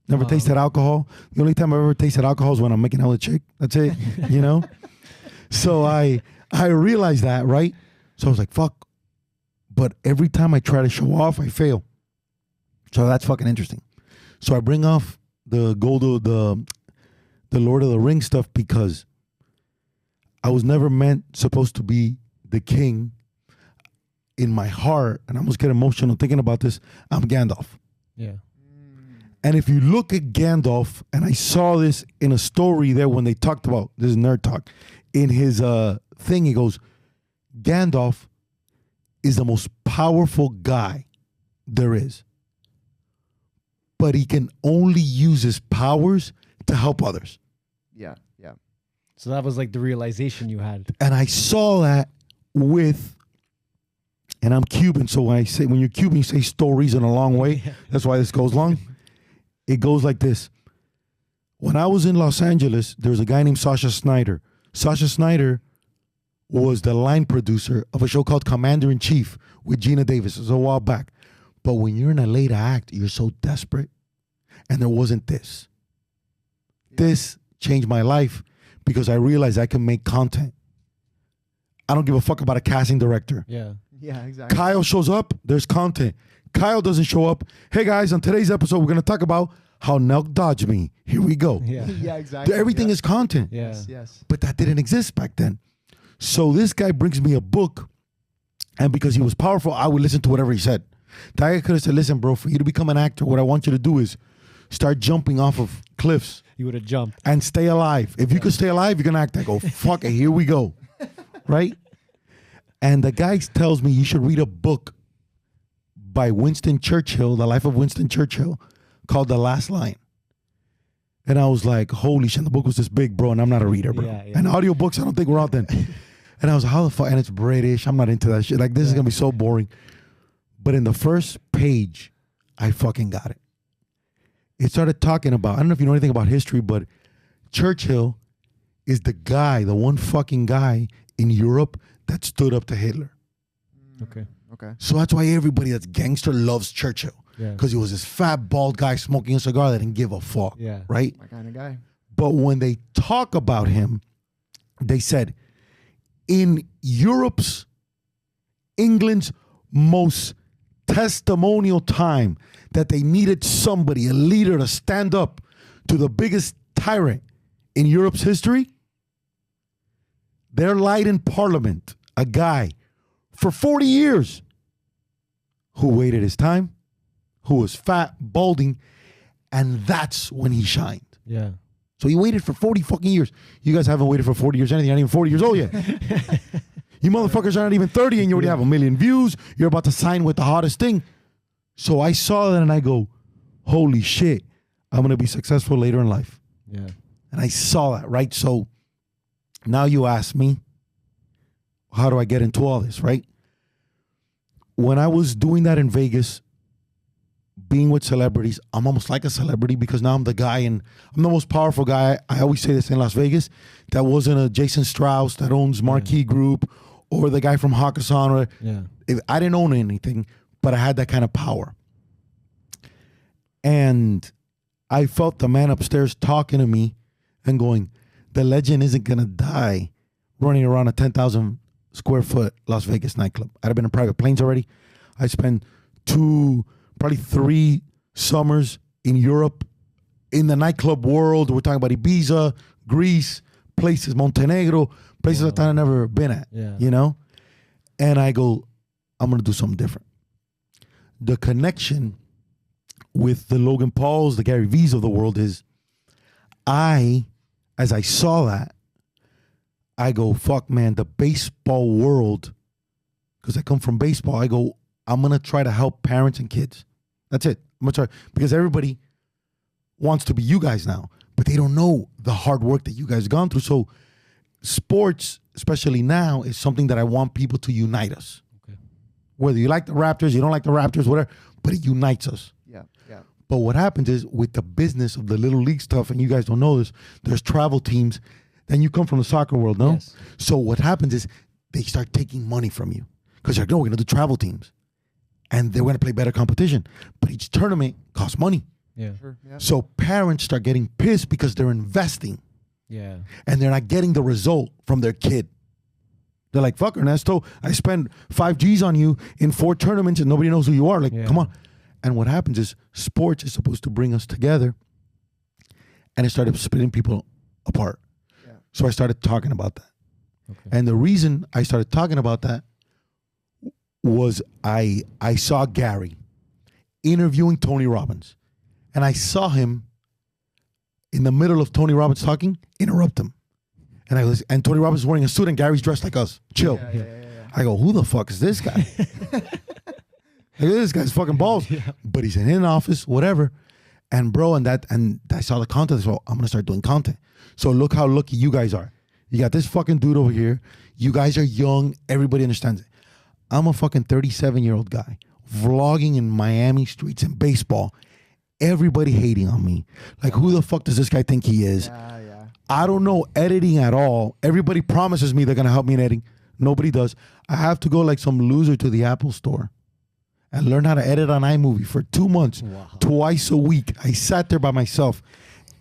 Never tasted alcohol. The only time I've ever tasted alcohol is when I'm making out with a chick. That's it, you know? So I realized that, right? So I was like, fuck. But every time I try to show off, I fail. So that's fucking interesting. So I bring off the Lord of the Rings stuff because I was never supposed to be the king. In my heart, and I almost get emotional thinking about this, I'm Gandalf. Yeah. And if you look at Gandalf, and I saw this in a story there when they talked about, this is nerd talk, in his thing, he goes, Gandalf is the most powerful guy there is. But he can only use his powers to help others. Yeah, yeah. So that was like the realization you had. And I saw that with, and I'm Cuban, so when you're Cuban, you say stories in a long way. That's why this goes long. It goes like this. When I was in Los Angeles, there was a guy named Sasha Snyder. Sasha Snyder was the line producer of a show called Commander-in-Chief with Gina Davis. It was a while back. But when you're in LA to act, you're so desperate. And there wasn't this. This changed my life because I realized I can make content. I don't give a fuck about a casting director. Yeah. Yeah, exactly. Kyle shows up, there's content. Kyle doesn't show up. Hey guys, on today's episode, we're going to talk about how nelk dodged me. Here we go. Yeah. Yeah, exactly. Everything is content. Yeah. Yes. But that didn't exist back then. So this guy brings me a book, and because he was powerful, I would listen to whatever he said. That guy could have said, listen, bro, for you to become an actor, what I want you to do is start jumping off of cliffs. You would have jumped. And stay alive. If you could stay alive, you're going to act. I go, fuck it, here we go. Right? And the guy tells me you should read a book by Winston Churchill, the life of Winston Churchill, called The Last Line. And I was like, holy shit, the book was this big, bro, and I'm not a reader, bro. Yeah. And audiobooks, I don't think we're out then. And I was like, how the fuck? And it's British. I'm not into that shit. Like, this is going to be so boring. But in the first page, I fucking got it. It started talking about, I don't know if you know anything about history, but Churchill is the guy, the one fucking guy in Europe that stood up to Hitler. Okay. Okay. So that's why everybody that's gangster loves Churchill. Yeah. Because he was this fat, bald guy smoking a cigar that didn't give a fuck. Yeah. Right? My kind of guy. But when they talk about him, they said, in England's most testimonial time that they needed somebody, a leader to stand up to the biggest tyrant in Europe's history, there lied in Parliament a guy for 40 years who waited his time, who was fat, balding, and that's when he shined. Yeah. So he waited for 40 fucking years. You guys haven't waited for 40 years anything. You're not even 40 years old yet. You motherfuckers aren't even 30 and you already have 1 million views. You're about to sign with the hottest thing. So I saw that and I go, holy shit, I'm going to be successful later in life. Yeah. And I saw that, right? So now you ask me, how do I get into all this, right? When I was doing that in Vegas, being with celebrities, I'm almost like a celebrity because now I'm the guy and I'm the most powerful guy. I always say this in Las Vegas. That wasn't a Jason Strauss that owns Marquee Group or the guy from Hakkasan. I didn't own anything, but I had that kind of power. And I felt the man upstairs talking to me and going, the legend isn't going to die running around a 10,000 square foot Las Vegas nightclub. I'd have been in private planes already. I spent probably 3 summers in Europe in the nightclub world. We're talking about Ibiza, Greece, places, Montenegro, places that I've never been at, you know? And I go, I'm going to do something different. The connection with the Logan Pauls, the Gary Vees of the world is as I saw that, I go, fuck, man, the baseball world, because I come from baseball, I go, I'm going to try to help parents and kids. That's it. I'm going to try, because everybody wants to be you guys now, but they don't know the hard work that you guys have gone through. So sports, especially now, is something that I want people to unite us. Okay. Whether you like the Raptors, you don't like the Raptors, whatever, but it unites us. Yeah, yeah. But what happens is with the business of the little league stuff, and you guys don't know this, there's travel teams. Then you come from the soccer world, no? Yes. So what happens is they start taking money from you because they're like, no, we're going to do travel teams. And they're going to play better competition. But each tournament costs money. Yeah. Sure, yeah. So parents start getting pissed because they're investing. Yeah. And they're not getting the result from their kid. They're like, fuck, Ernesto, I spent 5 G's on you in 4 tournaments and nobody knows who you are. Like, come on. And what happens is sports is supposed to bring us together. And it started splitting people apart. Yeah. So I started talking about that. Okay. And the reason I started talking about that was I saw Gary interviewing Tony Robbins. And I saw him in the middle of Tony Robbins talking, interrupt him. And Tony Robbins is wearing a suit and Gary's dressed like us. Chill. Yeah. I go, who the fuck is this guy? Look at this guy's fucking balls. Yeah. But he's in an office, whatever. And bro, and I saw the content, so I'm gonna start doing content. So look how lucky you guys are. You got this fucking dude over here. You guys are young. Everybody understands it. I'm a fucking 37-year-old guy vlogging in Miami streets in baseball. Everybody hating on me. Like, who the fuck does this guy think he is? Yeah. I don't know editing at all. Everybody promises me they're going to help me in editing. Nobody does. I have to go like some loser to the Apple store and learn how to edit on iMovie for 2 months, twice a week. I sat there by myself,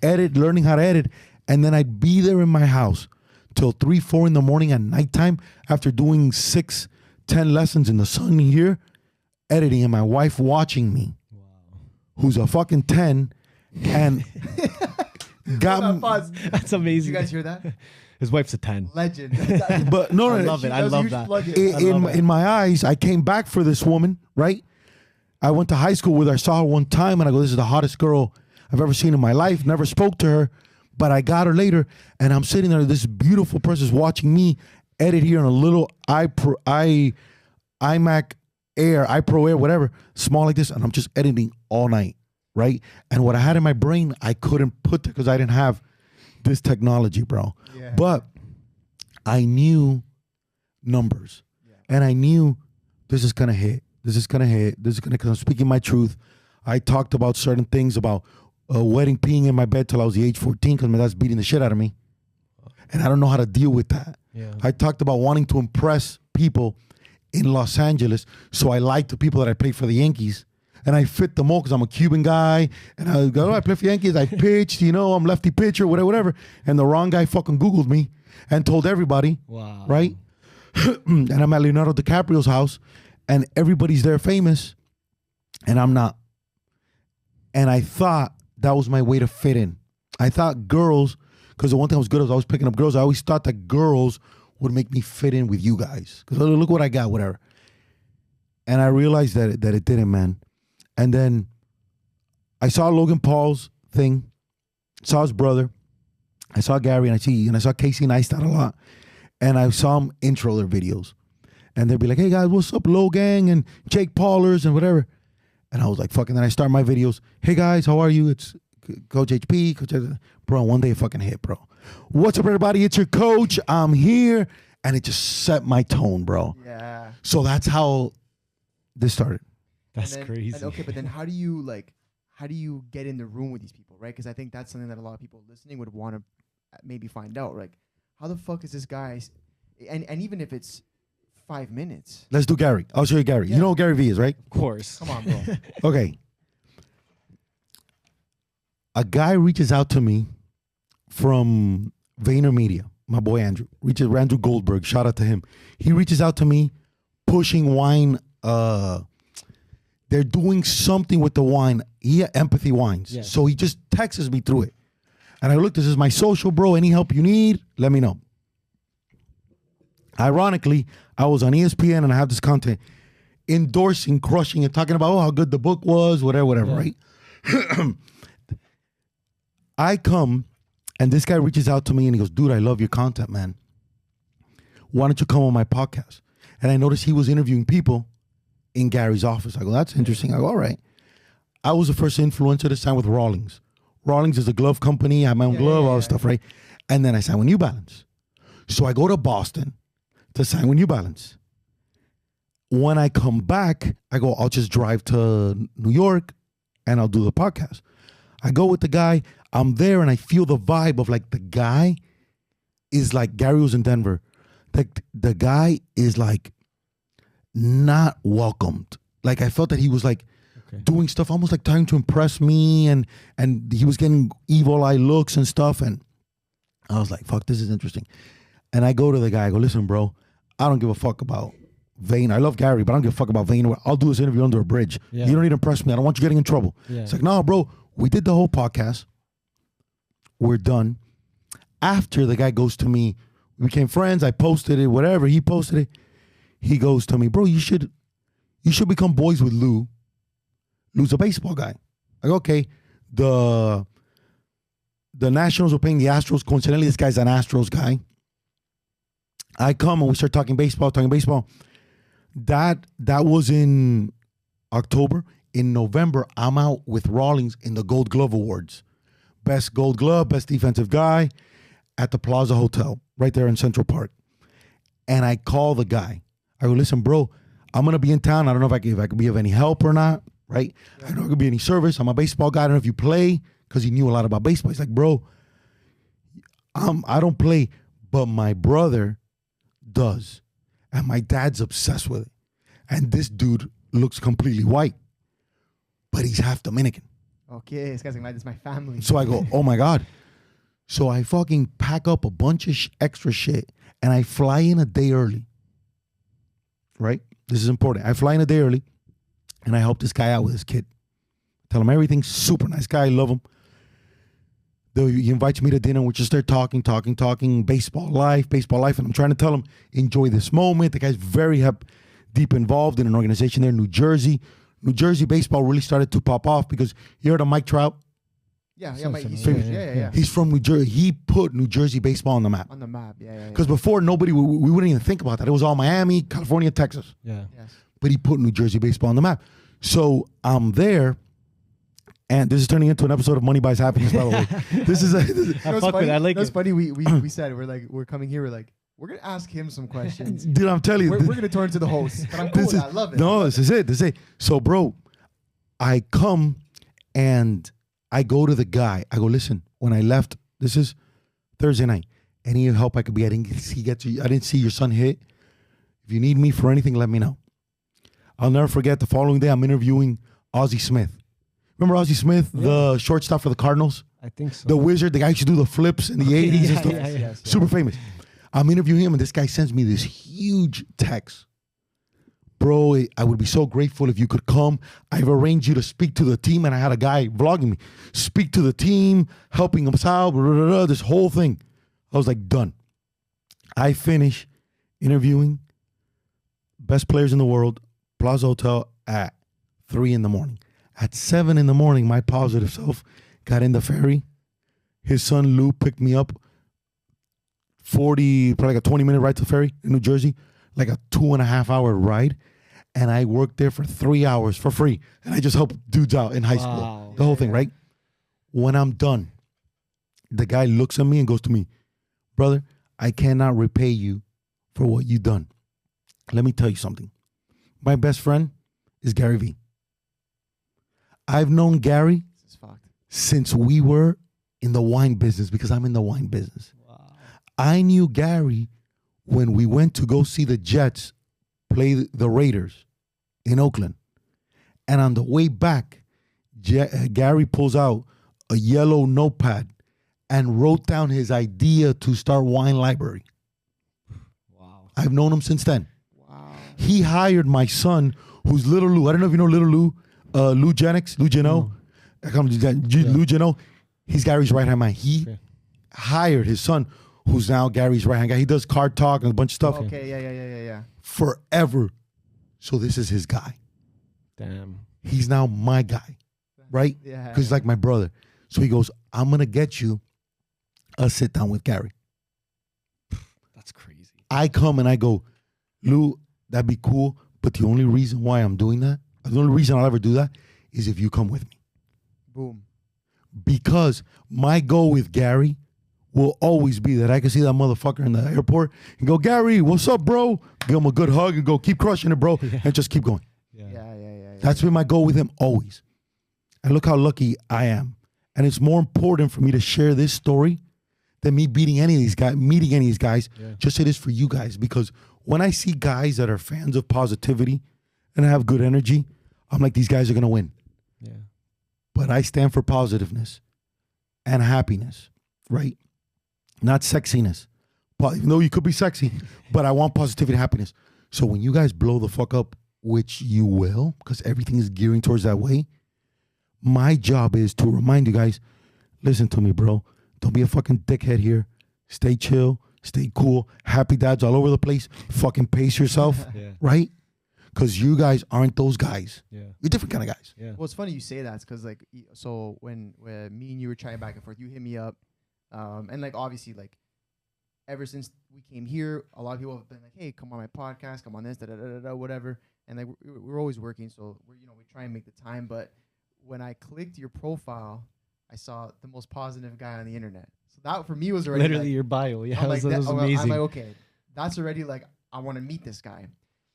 learning how to edit, and then I'd be there in my house till 3, 4 in the morning at nighttime after doing 6, 10 lessons in the sun here, editing, and my wife watching me, who's a fucking 10, and got me. That's amazing. Did you guys hear that? His wife's a 10. Legend. But no, I love it. I love that. In my eyes, I came back for this woman, right? I went to high school with her. I saw her one time, and I go, this is the hottest girl I've ever seen in my life. Never spoke to her, but I got her later, and I'm sitting there. This beautiful person's watching me edit here on a little iMac Air, iPro Air, whatever, small like this, and I'm just editing all night, right? And what I had in my brain, I couldn't put there because I didn't have this technology, bro. Yeah. But I knew numbers, and I knew this is gonna hit. This is gonna hit. This is gonna. Because I'm speaking my truth. I talked about certain things about wedding peeing in my bed till I was the age 14 because my dad's beating the shit out of me, and I don't know how to deal with that. Yeah. I talked about wanting to impress people in Los Angeles, so I lied to people that I played for the Yankees, and I fit them all because I'm a Cuban guy, and I go, oh, I play for the Yankees, I pitched, I'm lefty pitcher, whatever, and the wrong guy fucking Googled me and told everybody, right? And I'm at Leonardo DiCaprio's house, and everybody's there famous, and I'm not. And I thought that was my way to fit in. I thought girls, because the one thing I was good at was always picking up girls, I always thought that girls would make me fit in with you guys. Because look what I got, whatever. And I realized that it didn't, man. And then I saw Logan Paul's thing, saw his brother, I saw Gary, and I saw Casey Neistat a lot. And I saw them intro their videos. And they'd be like, hey guys, what's up, Logang and Jake Paulers and whatever. And I was like, fucking, then I start my videos. Hey guys, how are you? It's Coach HP. Bro, one day it fucking hit, bro. What's up, everybody? It's your coach. I'm here. And it just set my tone, bro. Yeah. So that's how this started. That's crazy. Okay, but then how do you get in the room with these people, right? Because I think that's something that a lot of people listening would want to maybe find out. Like, how the fuck is this guy? And even if it's 5 minutes. Let's do Gary. I'll show you Gary. Yeah. You know who Gary Vee is, right? Of course. Come on, bro. Okay. A guy reaches out to me from VaynerMedia, my boy Andrew. Andrew Goldberg, shout out to him. He reaches out to me pushing wine. They're doing something with the wine. Empathy Wines. Yes. So he just texts me through it. And I look, this is my social, bro. Any help you need, let me know. Ironically, I was on ESPN and I have this content endorsing, crushing it, talking about how good the book was, whatever, right? I come and this guy reaches out to me and he goes, dude, I love your content, man. Why don't you come on my podcast? And I noticed he was interviewing people in Gary's office. I go, that's interesting. I go, all right. I was the first influencer to sign with Rawlings. Rawlings is a glove company. I have my own glove, all this stuff, right? And then I signed with New Balance. So I go to Boston to sign with New Balance. When I come back, I go, I'll just drive to New York and I'll do the podcast. I go with the guy. I'm there and I feel the vibe of like the guy is like, Gary was in Denver. The guy is like not welcomed. Like I felt that he was like doing stuff almost like trying to impress me and he was getting evil eye looks and stuff. And I was like, fuck, this is interesting. And I go to the guy, I go, listen, bro, I don't give a fuck about Vayner. I love Gary, but I don't give a fuck about Vayner. I'll do this interview under a bridge. Yeah. You don't need to impress me. I don't want you getting in trouble. Yeah. It's like, no, bro, we did the whole podcast. We're done. After the guy goes to me, we became friends. I posted it, whatever. He posted it. He goes to me, bro, you should become boys with Lou. Lou's a baseball guy. I go, okay. The Nationals were playing the Astros. Coincidentally, this guy's an Astros guy. I come and we start talking baseball. That was in October. In November, I'm out with Rawlings in the Gold Glove Awards. Best Gold Glove, best defensive guy at the Plaza Hotel right there in Central Park. And I call the guy. I go, listen, bro, I'm going to be in town. I don't know if I could be of any help or not, right? I don't know if I could be any service. I'm a baseball guy. I don't know if you play, because he knew a lot about baseball. He's like, bro, I don't play, but my brother does. And my dad's obsessed with it. And this dude looks completely white, but he's half Dominican. Okay, this guy's like, this is my family. So I go, oh my God. So I fucking pack up a bunch of extra shit and I fly in a day early. Right? This is important. I fly in a day early and I help this guy out with his kid. Tell him everything. Super nice guy. Love him. He invites me to dinner. We just start talking, baseball life. And I'm trying to tell him, enjoy this moment. The guy's very deep involved in an organization there in New Jersey. New Jersey baseball really started to pop off because you heard of Mike Trout? Yeah, yeah. He's from New Jersey. He put New Jersey baseball on the map. On the map, yeah. Because before, we wouldn't even think about that. It was all Miami, California, Texas. Yeah. Yes. But he put New Jersey baseball on the map. So I'm there, and this is turning into an episode of Money Buys Happiness, by the way. I like it. That's funny. We said, we're coming here, we're going to ask him some questions. Dude, I'm telling you. We're going to turn to the host. But I'm cool with that. I love it. No, this is it. So, bro, I come and I go to the guy. I go, listen, when I left, this is Thursday night. Any help I could be, I didn't see your son hit. If you need me for anything, let me know. I'll never forget the following day, I'm interviewing Ozzie Smith. Remember Ozzie Smith, the shortstop for the Cardinals? I think so. The wizard, the guy who used to do the flips in the 80s and stuff. Yes. Super famous. I'm interviewing him, and this guy sends me this huge text. Bro, I would be so grateful if you could come. I've arranged you to speak to the team, and I had a guy vlogging me. Speak to the team, helping us out, this whole thing. I was like, done. I finish interviewing best players in the world, Plaza Hotel, at 3 a.m. At 7 a.m, my positive self got in the ferry. His son, Lou, picked me up. Probably like a 20-minute ride to the ferry in New Jersey, like a 2.5-hour ride. And I worked there for 3 hours for free. And I just helped dudes out in high school. The whole thing, right? When I'm done, the guy looks at me and goes to me, brother, I cannot repay you for what you've done. Let me tell you something. My best friend is Gary Vee. I've known Gary since we were in the wine business, because I'm in the wine business. I knew Gary when we went to go see the Jets play the Raiders in Oakland. And on the way back, Gary pulls out a yellow notepad and wrote down his idea to start Wine Library. Wow. I've known him since then. Wow. He hired my son, who's Little Lou. I don't know if you know Little Lou, Lou Jennings, Lou Geno. Lou Geno. He's Gary's right hand man. He hired his son, who's now Gary's right hand guy. He does card talk and a bunch of stuff. Okay, yeah. Forever. So this is his guy. Damn. He's now my guy, right? Yeah. Because he's like my brother. So he goes, I'm gonna get you a sit down with Gary. That's crazy. I come and I go, Lou, that'd be cool. But the only reason why I'm doing that, the only reason I'll ever do that is if you come with me. Boom. Because my goal with Gary will always be that I can see that motherfucker in the airport and go, Gary, what's up, bro? Give him a good hug and go, keep crushing it, bro. And just keep going. Yeah. That's been my goal with him always. And look how lucky I am. And it's more important for me to share this story than me meeting any of these guys, just it is for you guys. Because when I see guys that are fans of positivity and have good energy, I'm like, these guys are going to win. Yeah. But I stand for positiveness and happiness, right? Not sexiness. But even though you could be sexy, but I want positivity and happiness. So when you guys blow the fuck up, which you will, because everything is gearing towards that way, my job is to remind you guys, listen to me, bro. Don't be a fucking dickhead here. Stay chill. Stay cool. Happy dads all over the place. Fucking pace yourself, right? Because you guys aren't those guys. Yeah. You're different kind of guys. Yeah. Well, it's funny you say that because like, so when me and you were chatting back and forth, you hit me up, and like obviously like, ever since we came here, a lot of people have been like, hey, come on my podcast, come on this, whatever. And like we're always working, so we try and make the time. But when I clicked your profile, I saw the most positive guy on the internet. So that for me was already Literally like, your bio. Yeah, I'm like, that was amazing. I'm like, okay, that's already like, I want to meet this guy.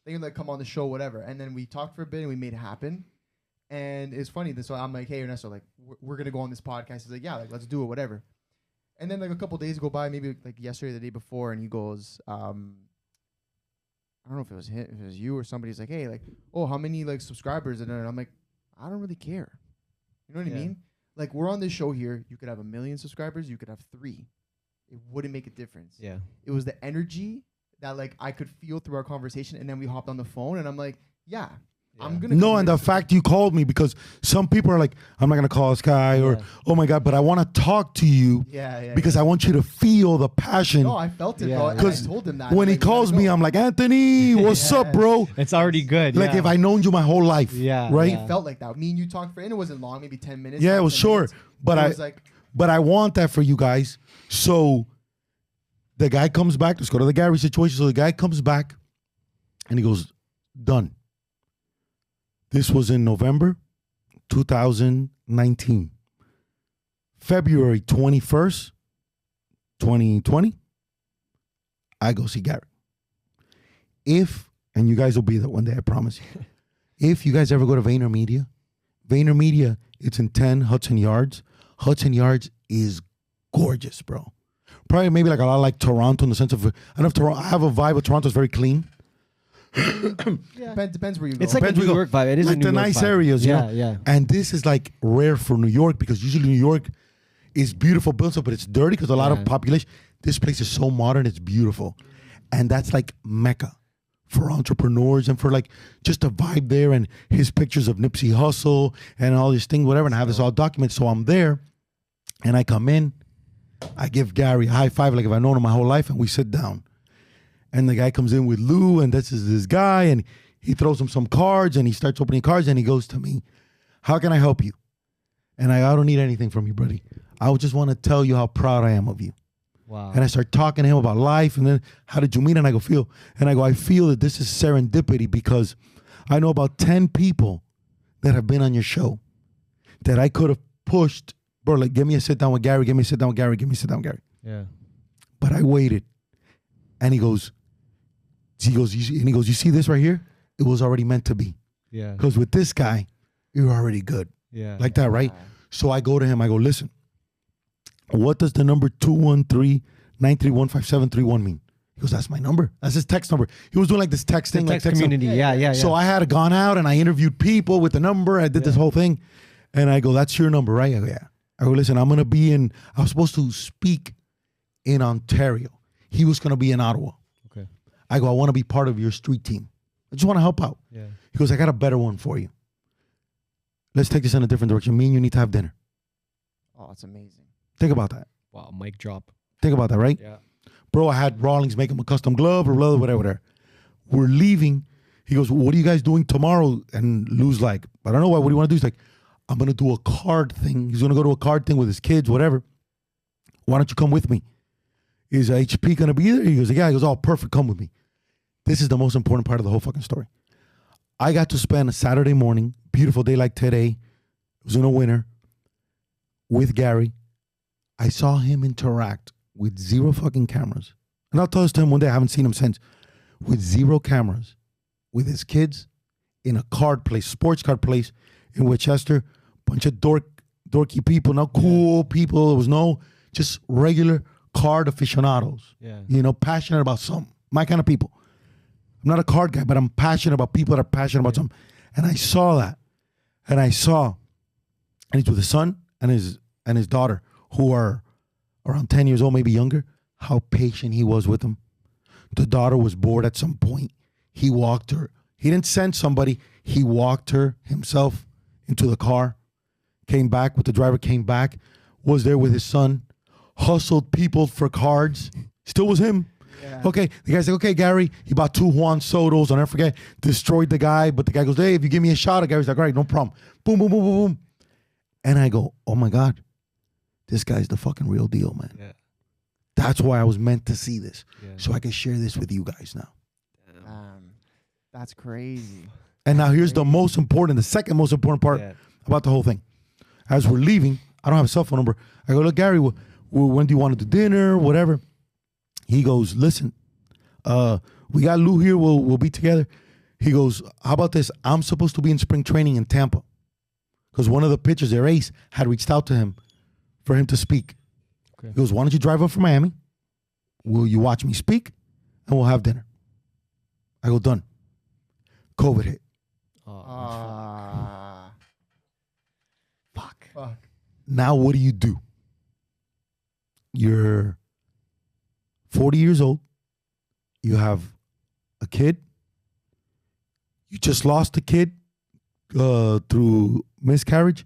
Then you like come on the show, whatever. And then we talked for a bit and we made it happen. And it's funny. So I'm like, hey, Ernesto, like we're gonna go on this podcast. He's like, yeah, like let's do it, whatever. And then like a couple days go by, maybe like yesterday, the day before, and he goes, I don't know if it was him, if it was you or somebody's like, hey, like, oh, how many like subscribers? And I'm like, I don't really care. You know what I mean? Like we're on this show here. You could have 1 million subscribers. You could have 3. It wouldn't make a difference. Yeah. It was the energy that like I could feel through our conversation, and then we hopped on the phone, and I'm like, yeah. I'm gonna no, and the fact you called me, because some people are like, I'm not gonna call this guy, or oh my god, but I want to talk to you, because I want you to feel the passion. No, I felt it, bro. Because I told him that when he calls me, I'm like, Anthony, what's up, bro? It's already good. Like if I known you my whole life, right? It felt like that. Me and you talked for, and it wasn't long, maybe 10 minutes. Yeah, it was short, but I was like, but I want that for you guys. So the guy comes back. Let's go to the Gary situation. So the guy comes back, and he goes, done. This was in November 2019. February 21st, 2020, I go see Gary. And you guys will be there one day, I promise you. If you guys ever go to VaynerMedia, it's in 10 Hudson Yards. Hudson Yards is gorgeous, bro. Probably maybe like a lot like Toronto in the sense of, I don't know if Toronto, I have a vibe of Toronto's very clean. Depends where you go. It's like a New York vibe. It is like a New the York nice vibe. areas, you know? Yeah. And this is like rare for New York, because usually New York is beautiful built up, but it's dirty because a lot of population. This place is so modern, it's beautiful. And that's like Mecca for entrepreneurs and for like just a vibe there, and his pictures of Nipsey Hussle and all these things, whatever. And I have this all documented. So I'm there and I come in, I give Gary a high five like if I've known him my whole life, and we sit down. And the guy comes in with Lou, and this is this guy, and he throws him some cards, and he starts opening cards, and he goes to me, how can I help you? And I don't need anything from you, buddy. I just want to tell you how proud I am of you. Wow. And I start talking to him about life, and then how did you meet? And I go, I feel that this is serendipity, because I know about 10 people that have been on your show that I could have pushed, bro, like, give me a sit down with Gary, give me a sit down with Gary, give me a sit down with Gary. Yeah. But I waited. And he goes, you see this right here? It was already meant to be. Yeah. Because with this guy, you're already good. Yeah. Like that, right? So I go to him, I go, listen, what does the number 213-931-5731 mean? He goes, that's my number. That's his text number. He was doing like this texting. The text community. Yeah. So I had gone out and I interviewed people with the number. I did this whole thing. And I go, that's your number, right? I go, yeah. I go, listen, I was supposed to speak in Ontario. He was going to be in Ottawa. Okay. I go, I want to be part of your street team. I just want to help out. Yeah. He goes, I got a better one for you. Let's take this in a different direction. Me and you need to have dinner. Oh, it's amazing. Think about that. Wow, mic drop. Think about that, right? Yeah. Bro, I had Rawlings make him a custom glove or whatever. We're leaving. He goes, what are you guys doing tomorrow? And Lou's like, I don't know. What do you want to do? He's like, I'm going to do a card thing. He's going to go to a card thing with his kids, whatever. Why don't you come with me? Is HP going to be there? He goes, yeah. He goes, oh, perfect. Come with me. This is the most important part of the whole fucking story. I got to spend a Saturday morning, beautiful day like today. It was in the winter with Gary. I saw him interact with 0 fucking cameras. And I'll tell this to him one day. I haven't seen him since. With 0 cameras, with his kids, in a card place, sports card place in Winchester. Bunch of dorky people, not cool people. There was no, just regular card aficionados. Yeah. You know, passionate about something. My kind of people. I'm not a card guy, but I'm passionate about people that are passionate about something. And I saw that. And he's with his son and his daughter, who are around 10 years old, maybe younger, how patient he was with them. The daughter was bored at some point. He walked her. He didn't send somebody. He walked her himself into the car, came back with the driver, came back, was there with his son, hustled people for cards. Still was him. Yeah. Okay, the guy's like, okay, Gary, he bought 2 Juan Sotos, I'll never forget, destroyed the guy, but the guy goes, hey, if you give me a shot, the guy's like, all right, no problem. Boom, boom, boom, boom, boom. And I go, oh my God, this guy's the fucking real deal, man. Yeah. That's why I was meant to see this, Yeah. so I can share this with you guys now. That's crazy. And now here's the most important, the second most important part about the whole thing. As we're leaving, I don't have a cell phone number. I go, look, Gary, when do you want to do dinner, whatever? He goes, listen, we got Lou here. We'll be together. He goes, how about this? I'm supposed to be in spring training in Tampa because one of the pitchers there, Ace, had reached out to him for him to speak. Okay. He goes, why don't you drive up from Miami? Will you watch me speak? And we'll have dinner. I go, done. COVID hit. Fuck. Now what do? You're 40 years old. You have a kid. You just lost a kid through miscarriage.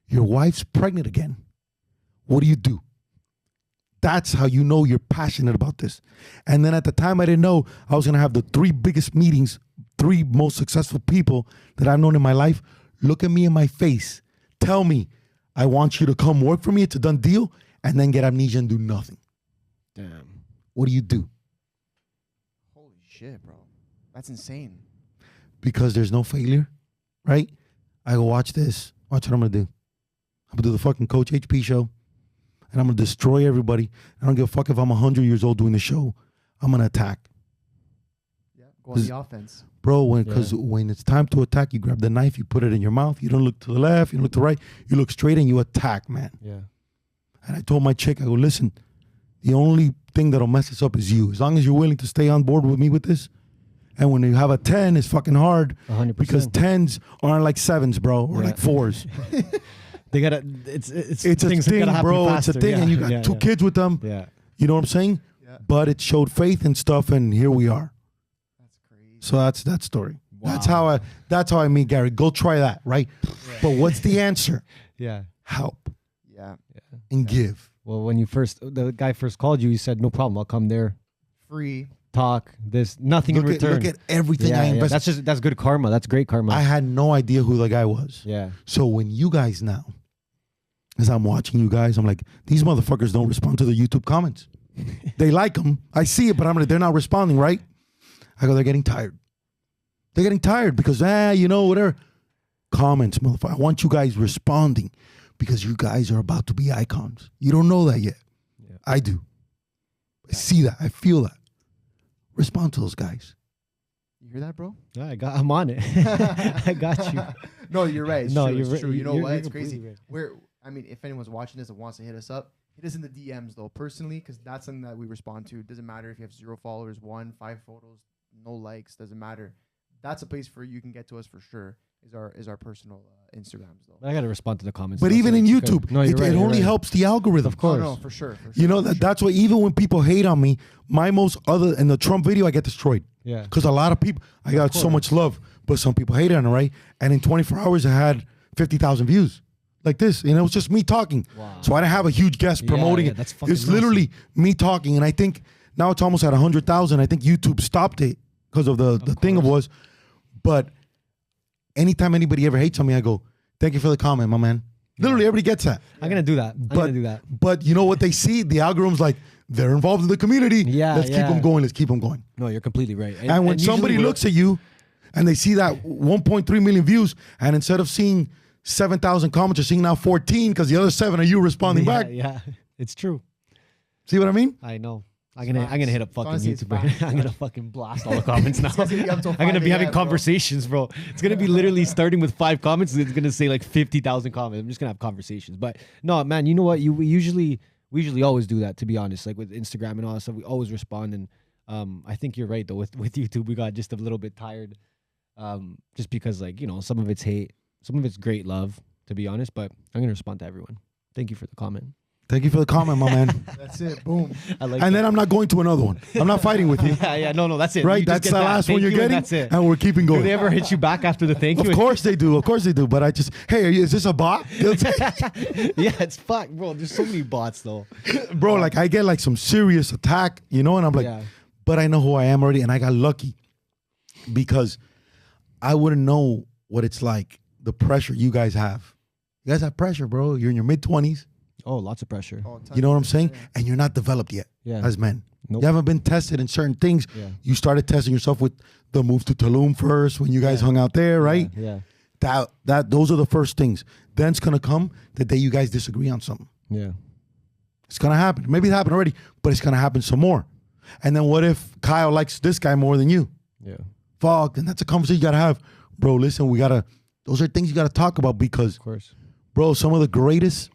Your wife's pregnant again. What do? That's how you know you're passionate about this. And then at the time, I didn't know I was going to have the 3 biggest meetings, 3 most successful people that I've known in my life. Look at me in my face. Tell me, I want you to come work for me. It's a done deal. And then get amnesia and do nothing. Damn. What do? Holy shit, bro. That's insane. Because there's no failure, right? I go, watch this. Watch what I'm going to do. I'm going to do the fucking Coach HP show. And I'm going to destroy everybody. I don't give a fuck if I'm 100 years old doing the show. I'm going to attack. Yeah, go on the offense. Bro, when it's time to attack, you grab the knife, you put it in your mouth. You don't look to the left, you don't look to the right. You look straight and you attack, man. Yeah. And I told my chick, I go, listen, the only thing that'll mess us up is you. As long as you're willing to stay on board with me with this. And when you have a 10, it's fucking hard. 100%. Because 10s aren't like 7s, bro, or like 4s. They gotta. It's a thing, bro. Faster. It's a thing, and you got 2 kids with them. Yeah. You know what I'm saying? Yeah. But it showed faith and stuff, and here we are. That's crazy. So that's that story. Wow. That's how I meet Gary. Go try that, right? Yeah. But what's the answer? Yeah. Help. Yeah. And give. Well, when the guy first called you, you said, no problem, I'll come there. Free. Talk, nothing in return. Look at everything I invested. That's good karma. That's great karma. I had no idea who the guy was. Yeah. So when you guys now, as I'm watching you guys, I'm like, these motherfuckers don't respond to the YouTube comments. They like them. I see it, but I'm like, they're not responding, right? I go, they're getting tired. They're getting tired because, whatever. Comments, motherfucker. I want you guys responding because you guys are about to be icons. You don't know that yet. Yeah. I do. I see that. I feel that. Respond to those guys. You hear that, bro? Yeah, I'm on it. I got you. No, you're right. It's true. It's true. You know what? It's crazy. Right. If anyone's watching this and wants to hit us up, hit us in the DMs though, personally, because that's something that we respond to. It doesn't matter if you have 0 followers, 1, 5 photos, no likes, doesn't matter. That's a place for you can get to us for sure. Is our personal Instagrams though. I gotta respond to the comments. But even in YouTube, it only helps the algorithm. Of course, no, for sure. You know that's why even when people hate on me, in the Trump video I get destroyed. Yeah. Because a lot of people, I got so much love, but some people hate on it, right? And in 24 hours I had 50,000 views. like this, and it was just me talking. Wow. So I didn't have a huge guest promoting it. That's fucking It's literally me talking, and I think now it's almost at 100,000. I think YouTube stopped it because of the thing it was. But anytime anybody ever hates on me, I go, "Thank you for the comment, my man." Literally, everybody gets that. I'm gonna do that. I'm gonna do that. But you know what they see? The algorithm's like, they're involved in the community. Yeah, Let's keep them going. Let's keep them going. No, you're completely right. And when somebody looks at you and they see that 1.3 million views, and instead of seeing 7,000 comments, you're seeing now 14 because the other 7 are you responding back. Yeah, it's true. See what I mean? I know. I'm gonna hit up fucking honestly, YouTube. Bro. I'm gonna fucking blast all the comments now. gonna be up till I'm gonna 5 be having a.m., bro. conversations, bro. It's gonna be literally starting with 5 comments. And it's gonna say like 50,000 comments. I'm just gonna have conversations. But no, man, you know what? We usually always do that. To be honest, like with Instagram and all that stuff, we always respond. And I think you're right though. With YouTube, we got just a little bit tired, just because like some of it's hate, some of it's great love. To be honest, but I'm gonna respond to everyone. Thank you for the comment. Thank you for the comment, my man. That's it. Boom. I like. And then I'm not going to another one. I'm not fighting with you. yeah, no, that's it. Right? You just That's get the that last one thank you're you and getting. That's it. And we're keeping Do going. they ever hit you back after the thank you? Of course they do. Of course they do. But I just, hey, is this a bot? Yeah, it's fuck, bro. There's so many bots though. Bro, like I get like some serious attack, and I'm like, Yeah. but I know who I am already, and I got lucky because I wouldn't know what it's like, the pressure you guys have. You guys have pressure, bro. You're in your mid-20s. Oh, lots of pressure. You know what I'm saying? And you're not developed yet Yeah. as men. Nope. You haven't been tested in certain things. Yeah. You started testing yourself with the move to Tulum first when you guys hung out there, right? Yeah. Those are the first things. Then it's gonna come the day you guys disagree on something. Yeah. It's gonna happen. Maybe it happened already, but it's gonna happen some more. And then what if Kyle likes this guy more than you? Yeah. Fuck, then that's a conversation you gotta have. Bro, listen, those are things you gotta talk about because, Of course. bro, some of the greatest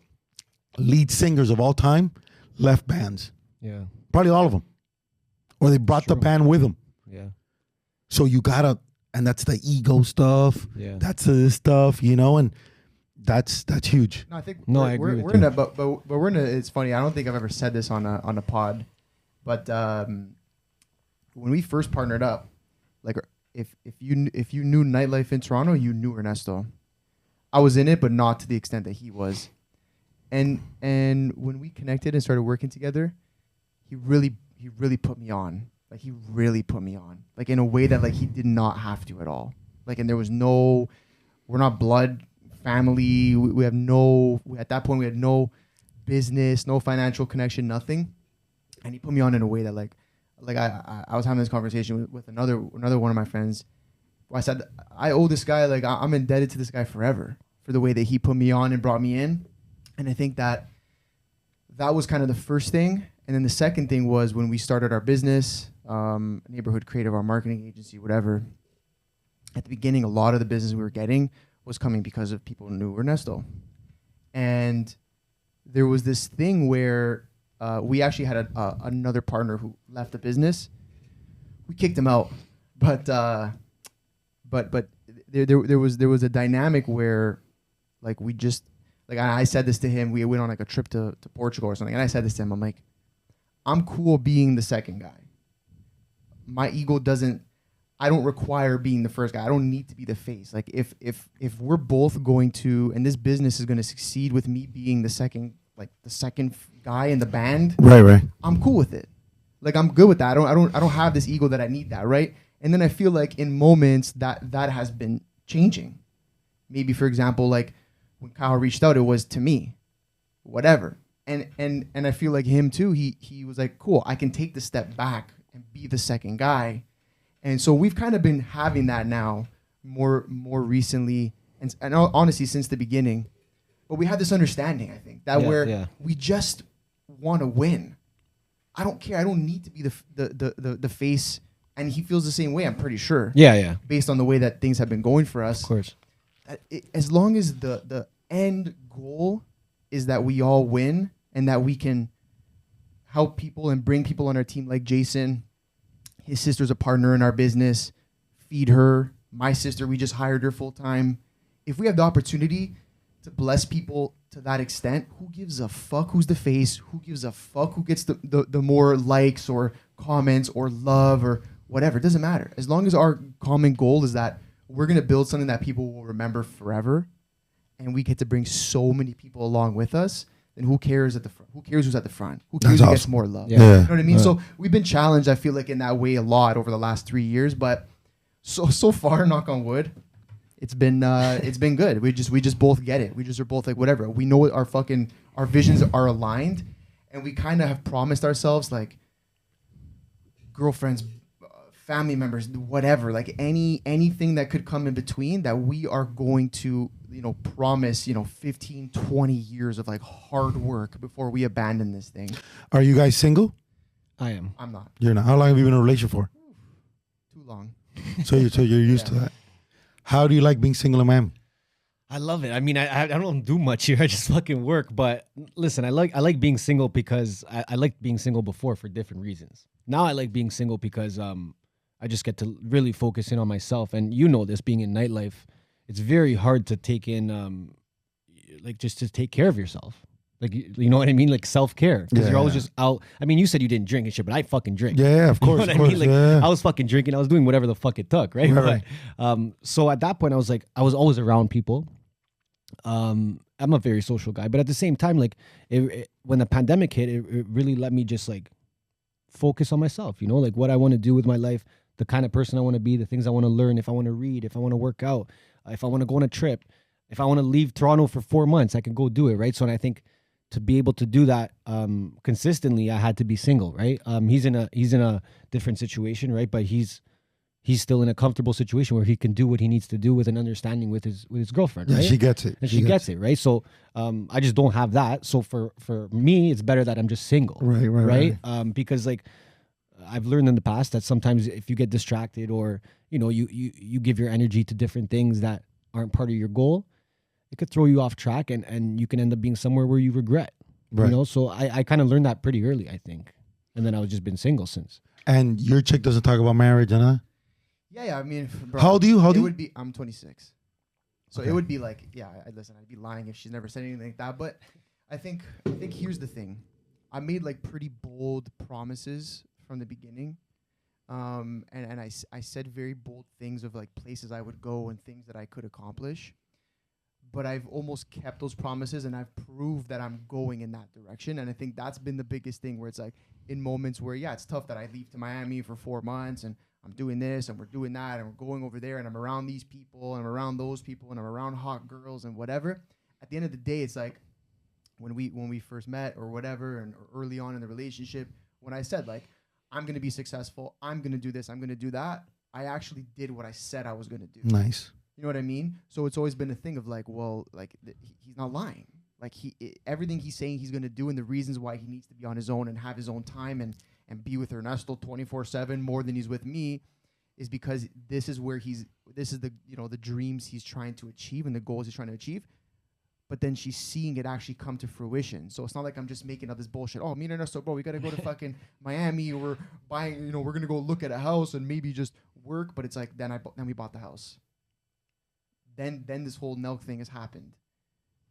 lead singers of all time left bands. Yeah. Probably all of them. Or they brought the true. band with them. Yeah. So you gotta, and that's the ego stuff. Yeah. That's the stuff, and that's huge. No, I think No, I agree with we're you. in a but we're in a. It's funny. I don't think I've ever said this on a pod, but when we first partnered up, like if you knew nightlife in Toronto, you knew Ernesto. I was in it, but not to the extent that he was. And when we connected and started working together, he really put me on. Like he really put me on. Like in a way that like he did not have to at all. Like and there was no, we're not blood family. We have no. At that point we had no business, no financial connection, nothing. And he put me on in a way that like I was having this conversation with another one of my friends. Where I said I owe this guy, like I'm indebted to this guy forever for the way that he put me on and brought me in. And I think that was kind of the first thing. And then the second thing was when we started our business, Neighborhood Creative, our marketing agency, whatever. At the beginning, a lot of the business we were getting was coming because of people who knew Ernesto. And there was this thing where we actually had another partner who left the business. We kicked him out, but there was a dynamic where, like, we just. Like I said this to him, we went on like a trip to Portugal or something, and I said this to him, I'm like, I'm cool being the second guy. My ego I don't require being the first guy. I don't need to be the face. Like if we're both going to, and this business is going to succeed with me being the second guy in the band, Right. I'm cool with it. Like I'm good with that. I don't have this ego that I need that, right? And then I feel like in moments that has been changing. Maybe for example, like when Kyle reached out, it was to me, whatever. And I feel like him too, he was like, cool, I can take the step back and be the second guy. And so we've kind of been having that now more recently and honestly since the beginning. But we had this understanding, I think, that we just want to win. I don't care. I don't need to be the face. And he feels the same way, I'm pretty sure. Yeah. Based on the way that things have been going for us. Of course. As long as the end goal is that we all win and that we can help people and bring people on our team like Jason, his sister's a partner in our business, feed her. My sister, we just hired her full time. If we have the opportunity to bless people to that extent, who gives a fuck who's the face? Who gives a fuck who gets the more likes or comments or love or whatever? It doesn't matter. As long as our common goal is that we're going to build something that people will remember forever. and we get to bring so many people along with us, then who cares at the front? Who cares who's at the front? Who cares who gets more love? Yeah. You know what I mean? So we've been challenged, I feel like, in that way a lot over the last 3 years, but so far, knock on wood, it's been good. We just both get it. We just are both like, whatever. We know our visions are aligned, and we kind of have promised ourselves, like, girlfriends, family members, whatever, like anything that could come in between, that we are going to, promise, 15, 20 years of like hard work before we abandon this thing. Are you guys single? I am. I'm not. You're not. How long have you been in a relationship for? Too long. So you're used to that. How do you like being single in Miami? I love it. I mean, I don't do much here. I just fucking work. But listen, I like being single because I liked being single before for different reasons. Now I like being single because I just get to really focus in on myself. And this, being in nightlife, it's very hard to take in, like, just to take care of yourself. Like, you know what I mean? Like self-care. Because you're always just out. I mean, you said you didn't drink and shit, but I fucking drink. Yeah, of course. You know what I mean? Like, I was fucking drinking. I was doing whatever the fuck it took, right? Right. But, so at that point, I was always around people. I'm a very social guy. But at the same time, like, when the pandemic hit, it really let me just, like, focus on myself, like what I want to do with my life, the kind of person I want to be, the things I want to learn, if I want to read, if I want to work out, if I want to go on a trip, if I want to leave Toronto for 4 months, I can go do it, right? So, and I think to be able to do that consistently, I had to be single, right? He's in a different situation, right? But he's still in a comfortable situation where he can do what he needs to do with an understanding with his girlfriend, right? Yeah, she gets it. And she gets it, right? So I just don't have that. So for me, it's better that I'm just single, right? Because, like, I've learned in the past that sometimes if you get distracted or you give your energy to different things that aren't part of your goal, it could throw you off track, and you can end up being somewhere where you regret. Right. So I kind of learned that pretty early, I think, and then I've just been single since. And your chick doesn't talk about marriage, huh? Yeah. I mean, bro, how old are you? It would be. I'm 26, so it would be like, yeah. Listen, I'd be lying if she's never said anything like that. But I think here's the thing. I made like pretty bold promises from the beginning, and I said very bold things of like places I would go and things that I could accomplish. But I've almost kept those promises, and I've proved that I'm going in that direction. And I think that's been the biggest thing, where it's like in moments where, yeah, it's tough that I leave to Miami for 4 months and I'm doing this and we're doing that and we're going over there and I'm around these people and I'm around those people and I'm around hot girls and whatever. At the end of the day, it's like when we first met or whatever, and or early on in the relationship, when I said, like, I'm going to be successful, I'm going to do this, I'm going to do that, I actually did what I said I was going to do. Nice. You know what I mean? So it's always been a thing of like, well, like he's not lying. Like everything he's saying he's going to do, and the reasons why he needs to be on his own and have his own time and be with Ernesto 24/7 more than he's with me, is because this is the the dreams he's trying to achieve and the goals he's trying to achieve. But then she's seeing it actually come to fruition. So it's not like I'm just making up this bullshit. Oh, me and Ernesto, bro, we got to go to fucking Miami, or we're buying, we're going to go look at a house and maybe just work. But it's like, then we bought the house. Then this whole nelk thing has happened.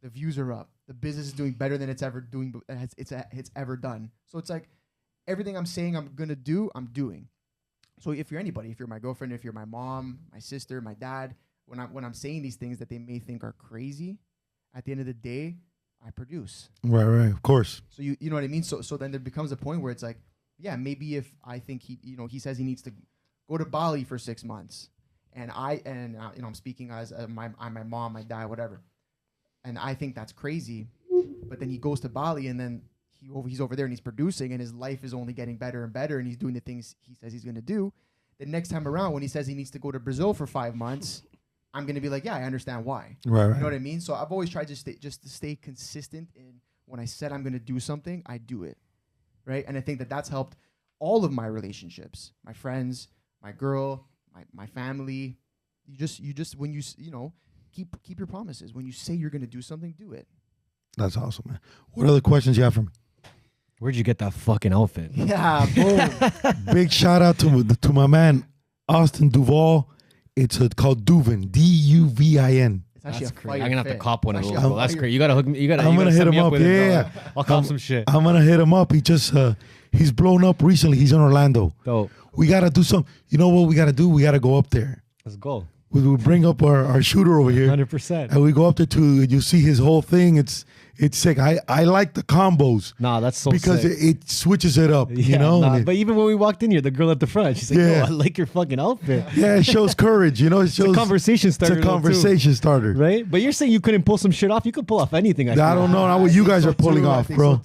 The views are up. The business is doing better than it's ever ever done. So it's like everything I'm saying I'm gonna do, I'm doing. So if you're anybody, if you're my girlfriend, if you're my mom, my sister, my dad, when I'm saying these things that they may think are crazy, at the end of the day, I produce. Right, of course. So you know what I mean? So then there becomes a point where it's like, yeah, maybe if I think he says he needs to go to Bali for 6 months. And I'm speaking as my mom, my dad, whatever. And I think that's crazy. But then he goes to Bali, and then he's over there and he's producing, and his life is only getting better and better, and he's doing the things he says he's going to do. The next time around, when he says he needs to go to Brazil for 5 months, I'm going to be like, yeah, I understand why. Right. You know what I mean? So I've always tried to stay consistent in when I said I'm going to do something, I do it. Right? And I think that's helped all of my relationships, my friends, my girl, my family. You just when you keep your promises. When you say you're going to do something, do it. That's awesome, man. What other questions you have for me? Where'd you get that fucking outfit? Yeah, boom. Big shout out to my man Austin Duvall. It's called Duvin, Duvin. It's actually That's crazy. I'm gonna have to cop one of those. Actually, That's great. You gotta hook me. I'm gonna hit him up. Yeah, I'll cop some shit. I'm gonna hit him up. He just he's blown up recently. He's in Orlando. Dope. We gotta do some. You know what we gotta do? We gotta go up there. Let's go. we would bring up our shooter over here, 100%. and we go up there and you see his whole thing. It's sick. I like the combos. Nah, that's so because sick. it switches it up, you know. Nah, and but even when we walked in here, the girl at the front, she's like, Yeah. "Yo, I like your fucking outfit." yeah, it shows courage, you know. It shows It's a conversation starter. It's a conversation starter, right? But you're saying you couldn't pull some shit off. You could pull off anything. I don't know. Not what you guys are pulling off, bro.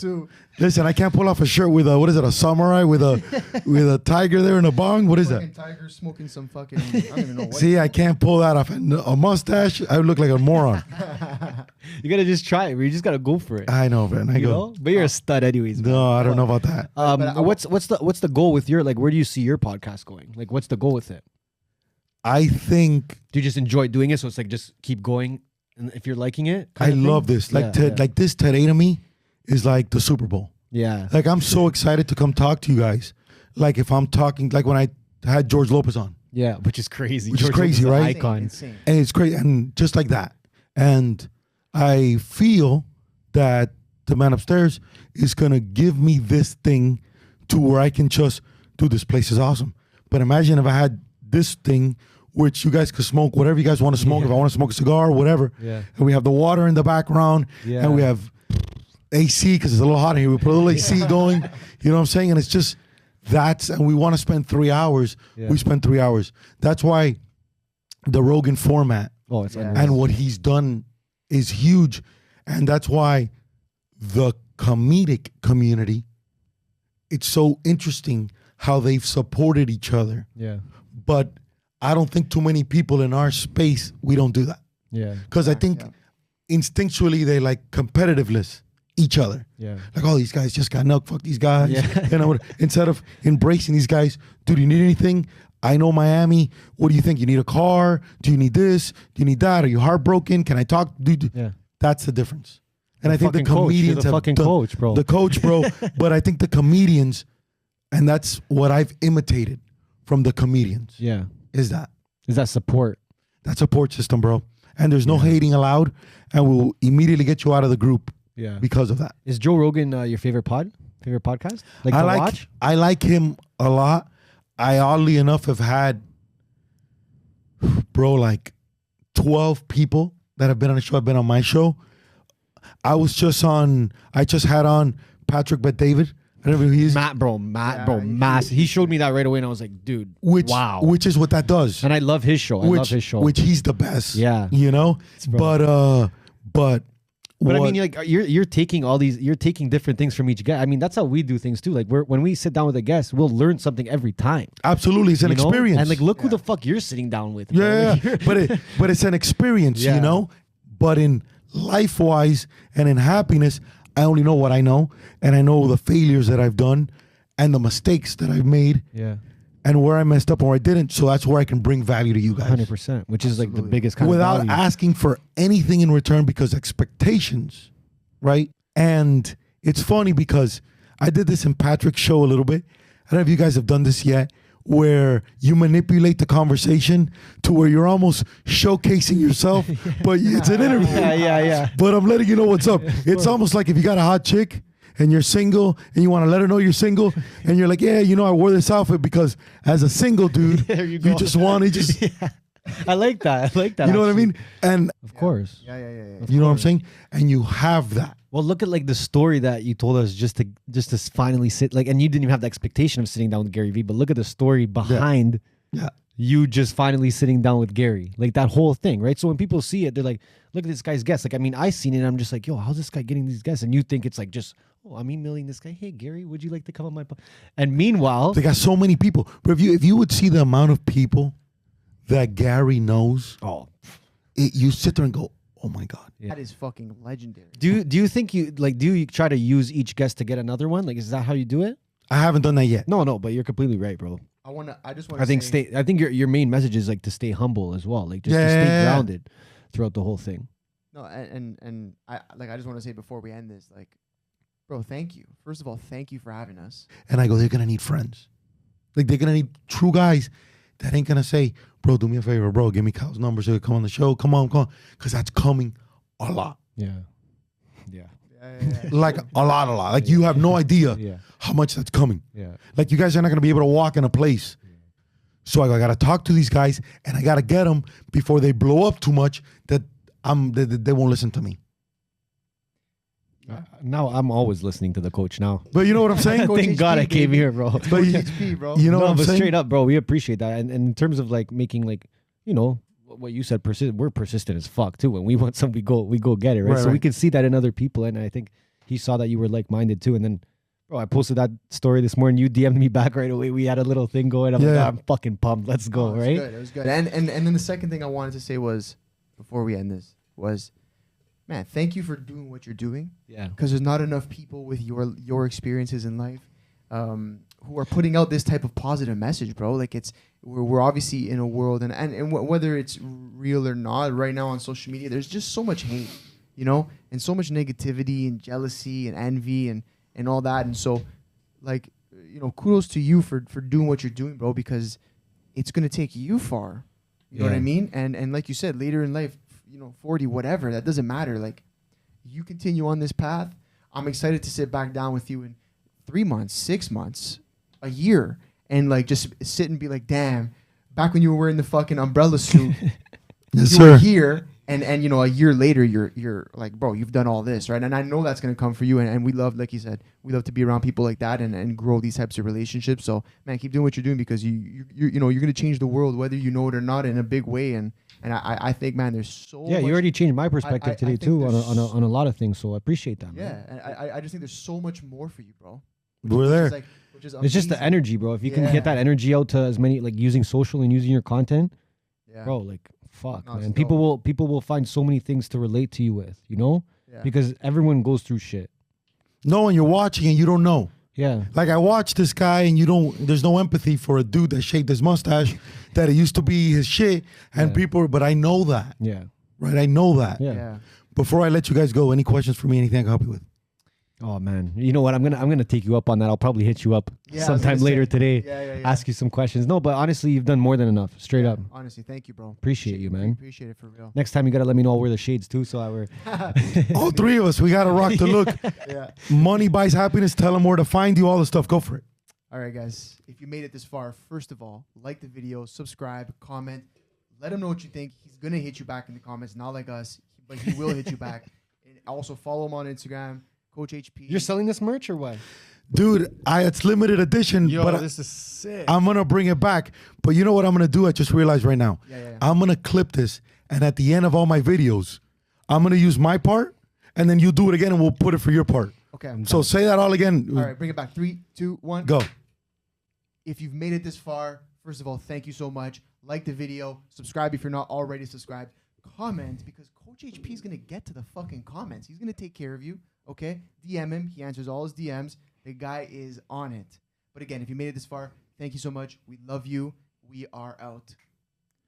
Listen, I can't pull off a shirt with a, what is it, a samurai with a tiger there in a bong? What is that? Tiger smoking some fucking, I don't even know what. See, I can't pull that off. And a mustache, I would look like a moron. You gotta just try it. You just gotta go for it. I know, man. I You go. know? But you're a stud anyways. Man. No, I don't know about that. What's the goal with your, like, where do you see your podcast going? Like, what's the goal with it? I think Do you just enjoy doing it? So it's like just keep going, and if you're liking it, I kind of love thing? this. Like Yeah, Ted, yeah. like this today to me is like the Super Bowl. Yeah. Like I'm so excited to come talk to you guys. Like if I'm talking, like when I had George Lopez on, Yeah, which is crazy. Which is George crazy, Lopez is an right? Icon. Insane. and it's great, and just like that. And I feel that the man upstairs is gonna give me this thing to where I can just, dude, this place is awesome. But imagine if I had this thing which you guys could smoke whatever you guys want to smoke. If I want to smoke a cigar, whatever. Yeah. And we have the water in the background, Yeah. and we have AC because it's a little hot in here. We put a little AC going. You know what I'm saying? And it's just and we want to spend 3 hours. Yeah. We spend 3 hours. That's why the Rogan format Oh, it's Yeah. unreal. and what he's done is huge. And that's why the comedic community, it's so interesting how they've supported each other. Yeah. But I don't think too many people in our space, we don't do that. Yeah. Because I think instinctually they like competitiveness each other. Yeah. Like, oh, these guys just got milk, fuck these guys. Yeah. You know, instead of embracing these guys, dude, you need anything? I know Miami. What do you think? You need a car? Do you need this? Do you need that? Are you heartbroken? Can I talk? Dude, Yeah. that's the difference. And The I think the fucking coach. You're comedians the have fucking done- coach, bro. The coach, bro. But I think the comedians, and that's what I've imitated from the comedians, Yeah. is that support. that support system, bro. And there's no hating allowed, and we'll immediately get you out of the group Yeah. because of that. Is Joe Rogan your favorite podcast? Like to watch? I like him a lot. I oddly enough have had, bro, like 12 people that have been on the show. Have been on my show. I just had on Patrick Bet David. I don't know who he is. Matt, massive. He showed me that right away, and I was like, dude, wow. Which is what that does. And I love his show. Which he's the best. Yeah. You know? Bro. But But I what- mean, like you're taking you're taking different things from each guest. I mean, that's how we do things too. Like when we sit down with a guest, we'll learn something every time. absolutely, it's an you know? experience. And like, look who the fuck you're sitting down with. bro. Yeah, Like, you're- but it's an experience, Yeah. you know. But in life wise and in happiness, I only know what I know, and I know the failures that I've done, and the mistakes that I've made, yeah, and where I messed up and where I didn't. So that's where I can bring value to you guys 100%. Which is like the biggest kind without of value. asking for anything in return, because expectations, right? And it's funny because I did this in Patrick's show a little bit. I don't know if you guys have done this yet, where you manipulate the conversation to where you're almost showcasing yourself, but it's an interview. Yeah. But I'm letting you know what's up. It's almost like if you got a hot chick and you're single and you want to let her know you're single, and you're like, yeah, you know, I wore this outfit because as a single dude, There you you go. just want to just, I like that. you know what I mean? And Of course. Yeah. you know what I'm saying? And you have that. Well, look at like the story that you told us just to finally sit like, and you didn't even have the expectation of sitting down with Gary Vee, but look at the story behind Yeah. you just finally sitting down with Gary, like that whole thing, right? So when people see it, they're like, look at this guy's guests. Like, I mean, I seen it and I'm just like, yo, how's this guy getting these guests? And you think it's like just, oh, I'm emailing this guy. Hey, Gary, would you like to come on my And meanwhile, They got so many people. But if you would see the amount of people that Gary knows, you sit there and go, oh my God. That is fucking legendary. do you think do you try to use each guest to get another one? Like, is that how you do it? I haven't done that yet. No, but you're completely right, bro. I just want to I think your main message is like to stay humble as well, like just to stay grounded throughout the whole thing. No, and I just want to say before we end this, like, bro, thank you. First of all, thank you for having us. And I go, they're going to need friends. Like, they're going to need true guys that ain't going to say, bro, do me a favor, bro, give me Kyle's number so he can come on the show. Come on. Because that's coming a lot. Yeah. Like, a lot. Like, you have no idea Yeah. how much that's coming. Yeah. Like, you guys are not going to be able to walk in a place So I got to talk to these guys, and I got to get them before they blow up too much that they won't listen to me. Now I'm always listening to the coach now. But you know what I'm saying? Coach Thank God HP, I came baby. here, bro. But Coach you, HP, bro. you know No, what I'm but saying? straight up, bro, we appreciate that. And in terms of like making like, you know, what you said, we're persistent as fuck too. When we want something, we go get it, right? Right, So we right. can see that in other people, and I think he saw that you were like minded too. And then, bro, I posted that story this morning. You DM'd me back right away. We had a little thing going. I'm like, Yeah. "Oh, I'm fucking pumped. Let's go, Oh, it was right? good. It was good. And then the second thing I wanted to say was, before we end this, was, man, thank you for doing what you're doing. Yeah. Because there's not enough people with your experiences in life who are putting out this type of positive message, bro. Like we're obviously in a world, and whether it's real or not, right now on social media, there's just so much hate, you know, and so much negativity and jealousy and envy and all that. And so, like, you know, kudos to you for doing what you're doing, bro, because it's gonna take you far. You know what I Yeah. mean? And like you said, later in life, you know, 40, whatever, that doesn't matter. Like, you continue on this path. I'm excited to sit back down with you in 3 months, 6 months, a year, and like just sit and be like, damn, back when you were wearing the fucking umbrella suit, Yes, you were sir. here, and you know, a year later, you're like, bro, you've done all this, right? And I know that's gonna come for you, and we love, like you said, we love to be around people like that and grow these types of relationships. So, man, keep doing what you're doing, because you know, you're gonna change the world, whether you know it or not, in a big way. And I think, man, there's so Yeah, much, you already changed my perspective I today think too there's on a lot of things. So I appreciate that, man. yeah, and I just think there's so much more for you, bro. We're there. Which is It's just the amazing. energy, bro. If you can Yeah. get that energy out to as many, like using social and using your content, Yeah. bro, like fuck, No, it's man. dope. People will find so many things to relate to you with, you know, Yeah. because everyone goes through shit. No, and you're watching and you don't know. Yeah. Like I watched this guy and there's no empathy for a dude that shaved his mustache, that it used to be his shit, and Yeah. people, but I know that, Yeah. right? I know that. Yeah. Yeah. Before I let you guys go, any questions for me? Anything I can help you with? Oh man, you know what? I'm gonna take you up on that. I'll probably hit you up Yeah, I was sometime gonna later say. today. Yeah. Ask you some questions. No, but honestly, you've done more than enough. Straight up. Honestly, thank you, bro. Appreciate you, man. Appreciate it for real. Next time you gotta let me know I'll wear the shades too, so I wear. All three of us, we got to rock the look. Yeah. Money buys happiness. Tell them where to find you, all the stuff. Go for it. All right, guys. If you made it this far, first of all, like the video, subscribe, comment. Let him know what you think. He's gonna hit you back in the comments, not like us, but he will hit you back. And also follow him on Instagram, Coach HP. You're selling this merch or what? Dude, it's limited edition, Yo, but this is sick. I'm going to bring it back. But you know what I'm going to do? I just realized right now. Yeah. I'm going to clip this, and at the end of all my videos, I'm going to use my part, and then you do it again, and we'll put it for your part. Okay. So say that all again. All right, bring it back. 3, 2, 1. Go. If you've made it this far, first of all, thank you so much. Like the video, subscribe if you're not already subscribed. Comment, because Coach HP is going to get to the fucking comments. He's going to take care of you, okay? DM him. He answers all his DMs. The guy is on it. But again, if you made it this far, thank you so much. We love you. We are out.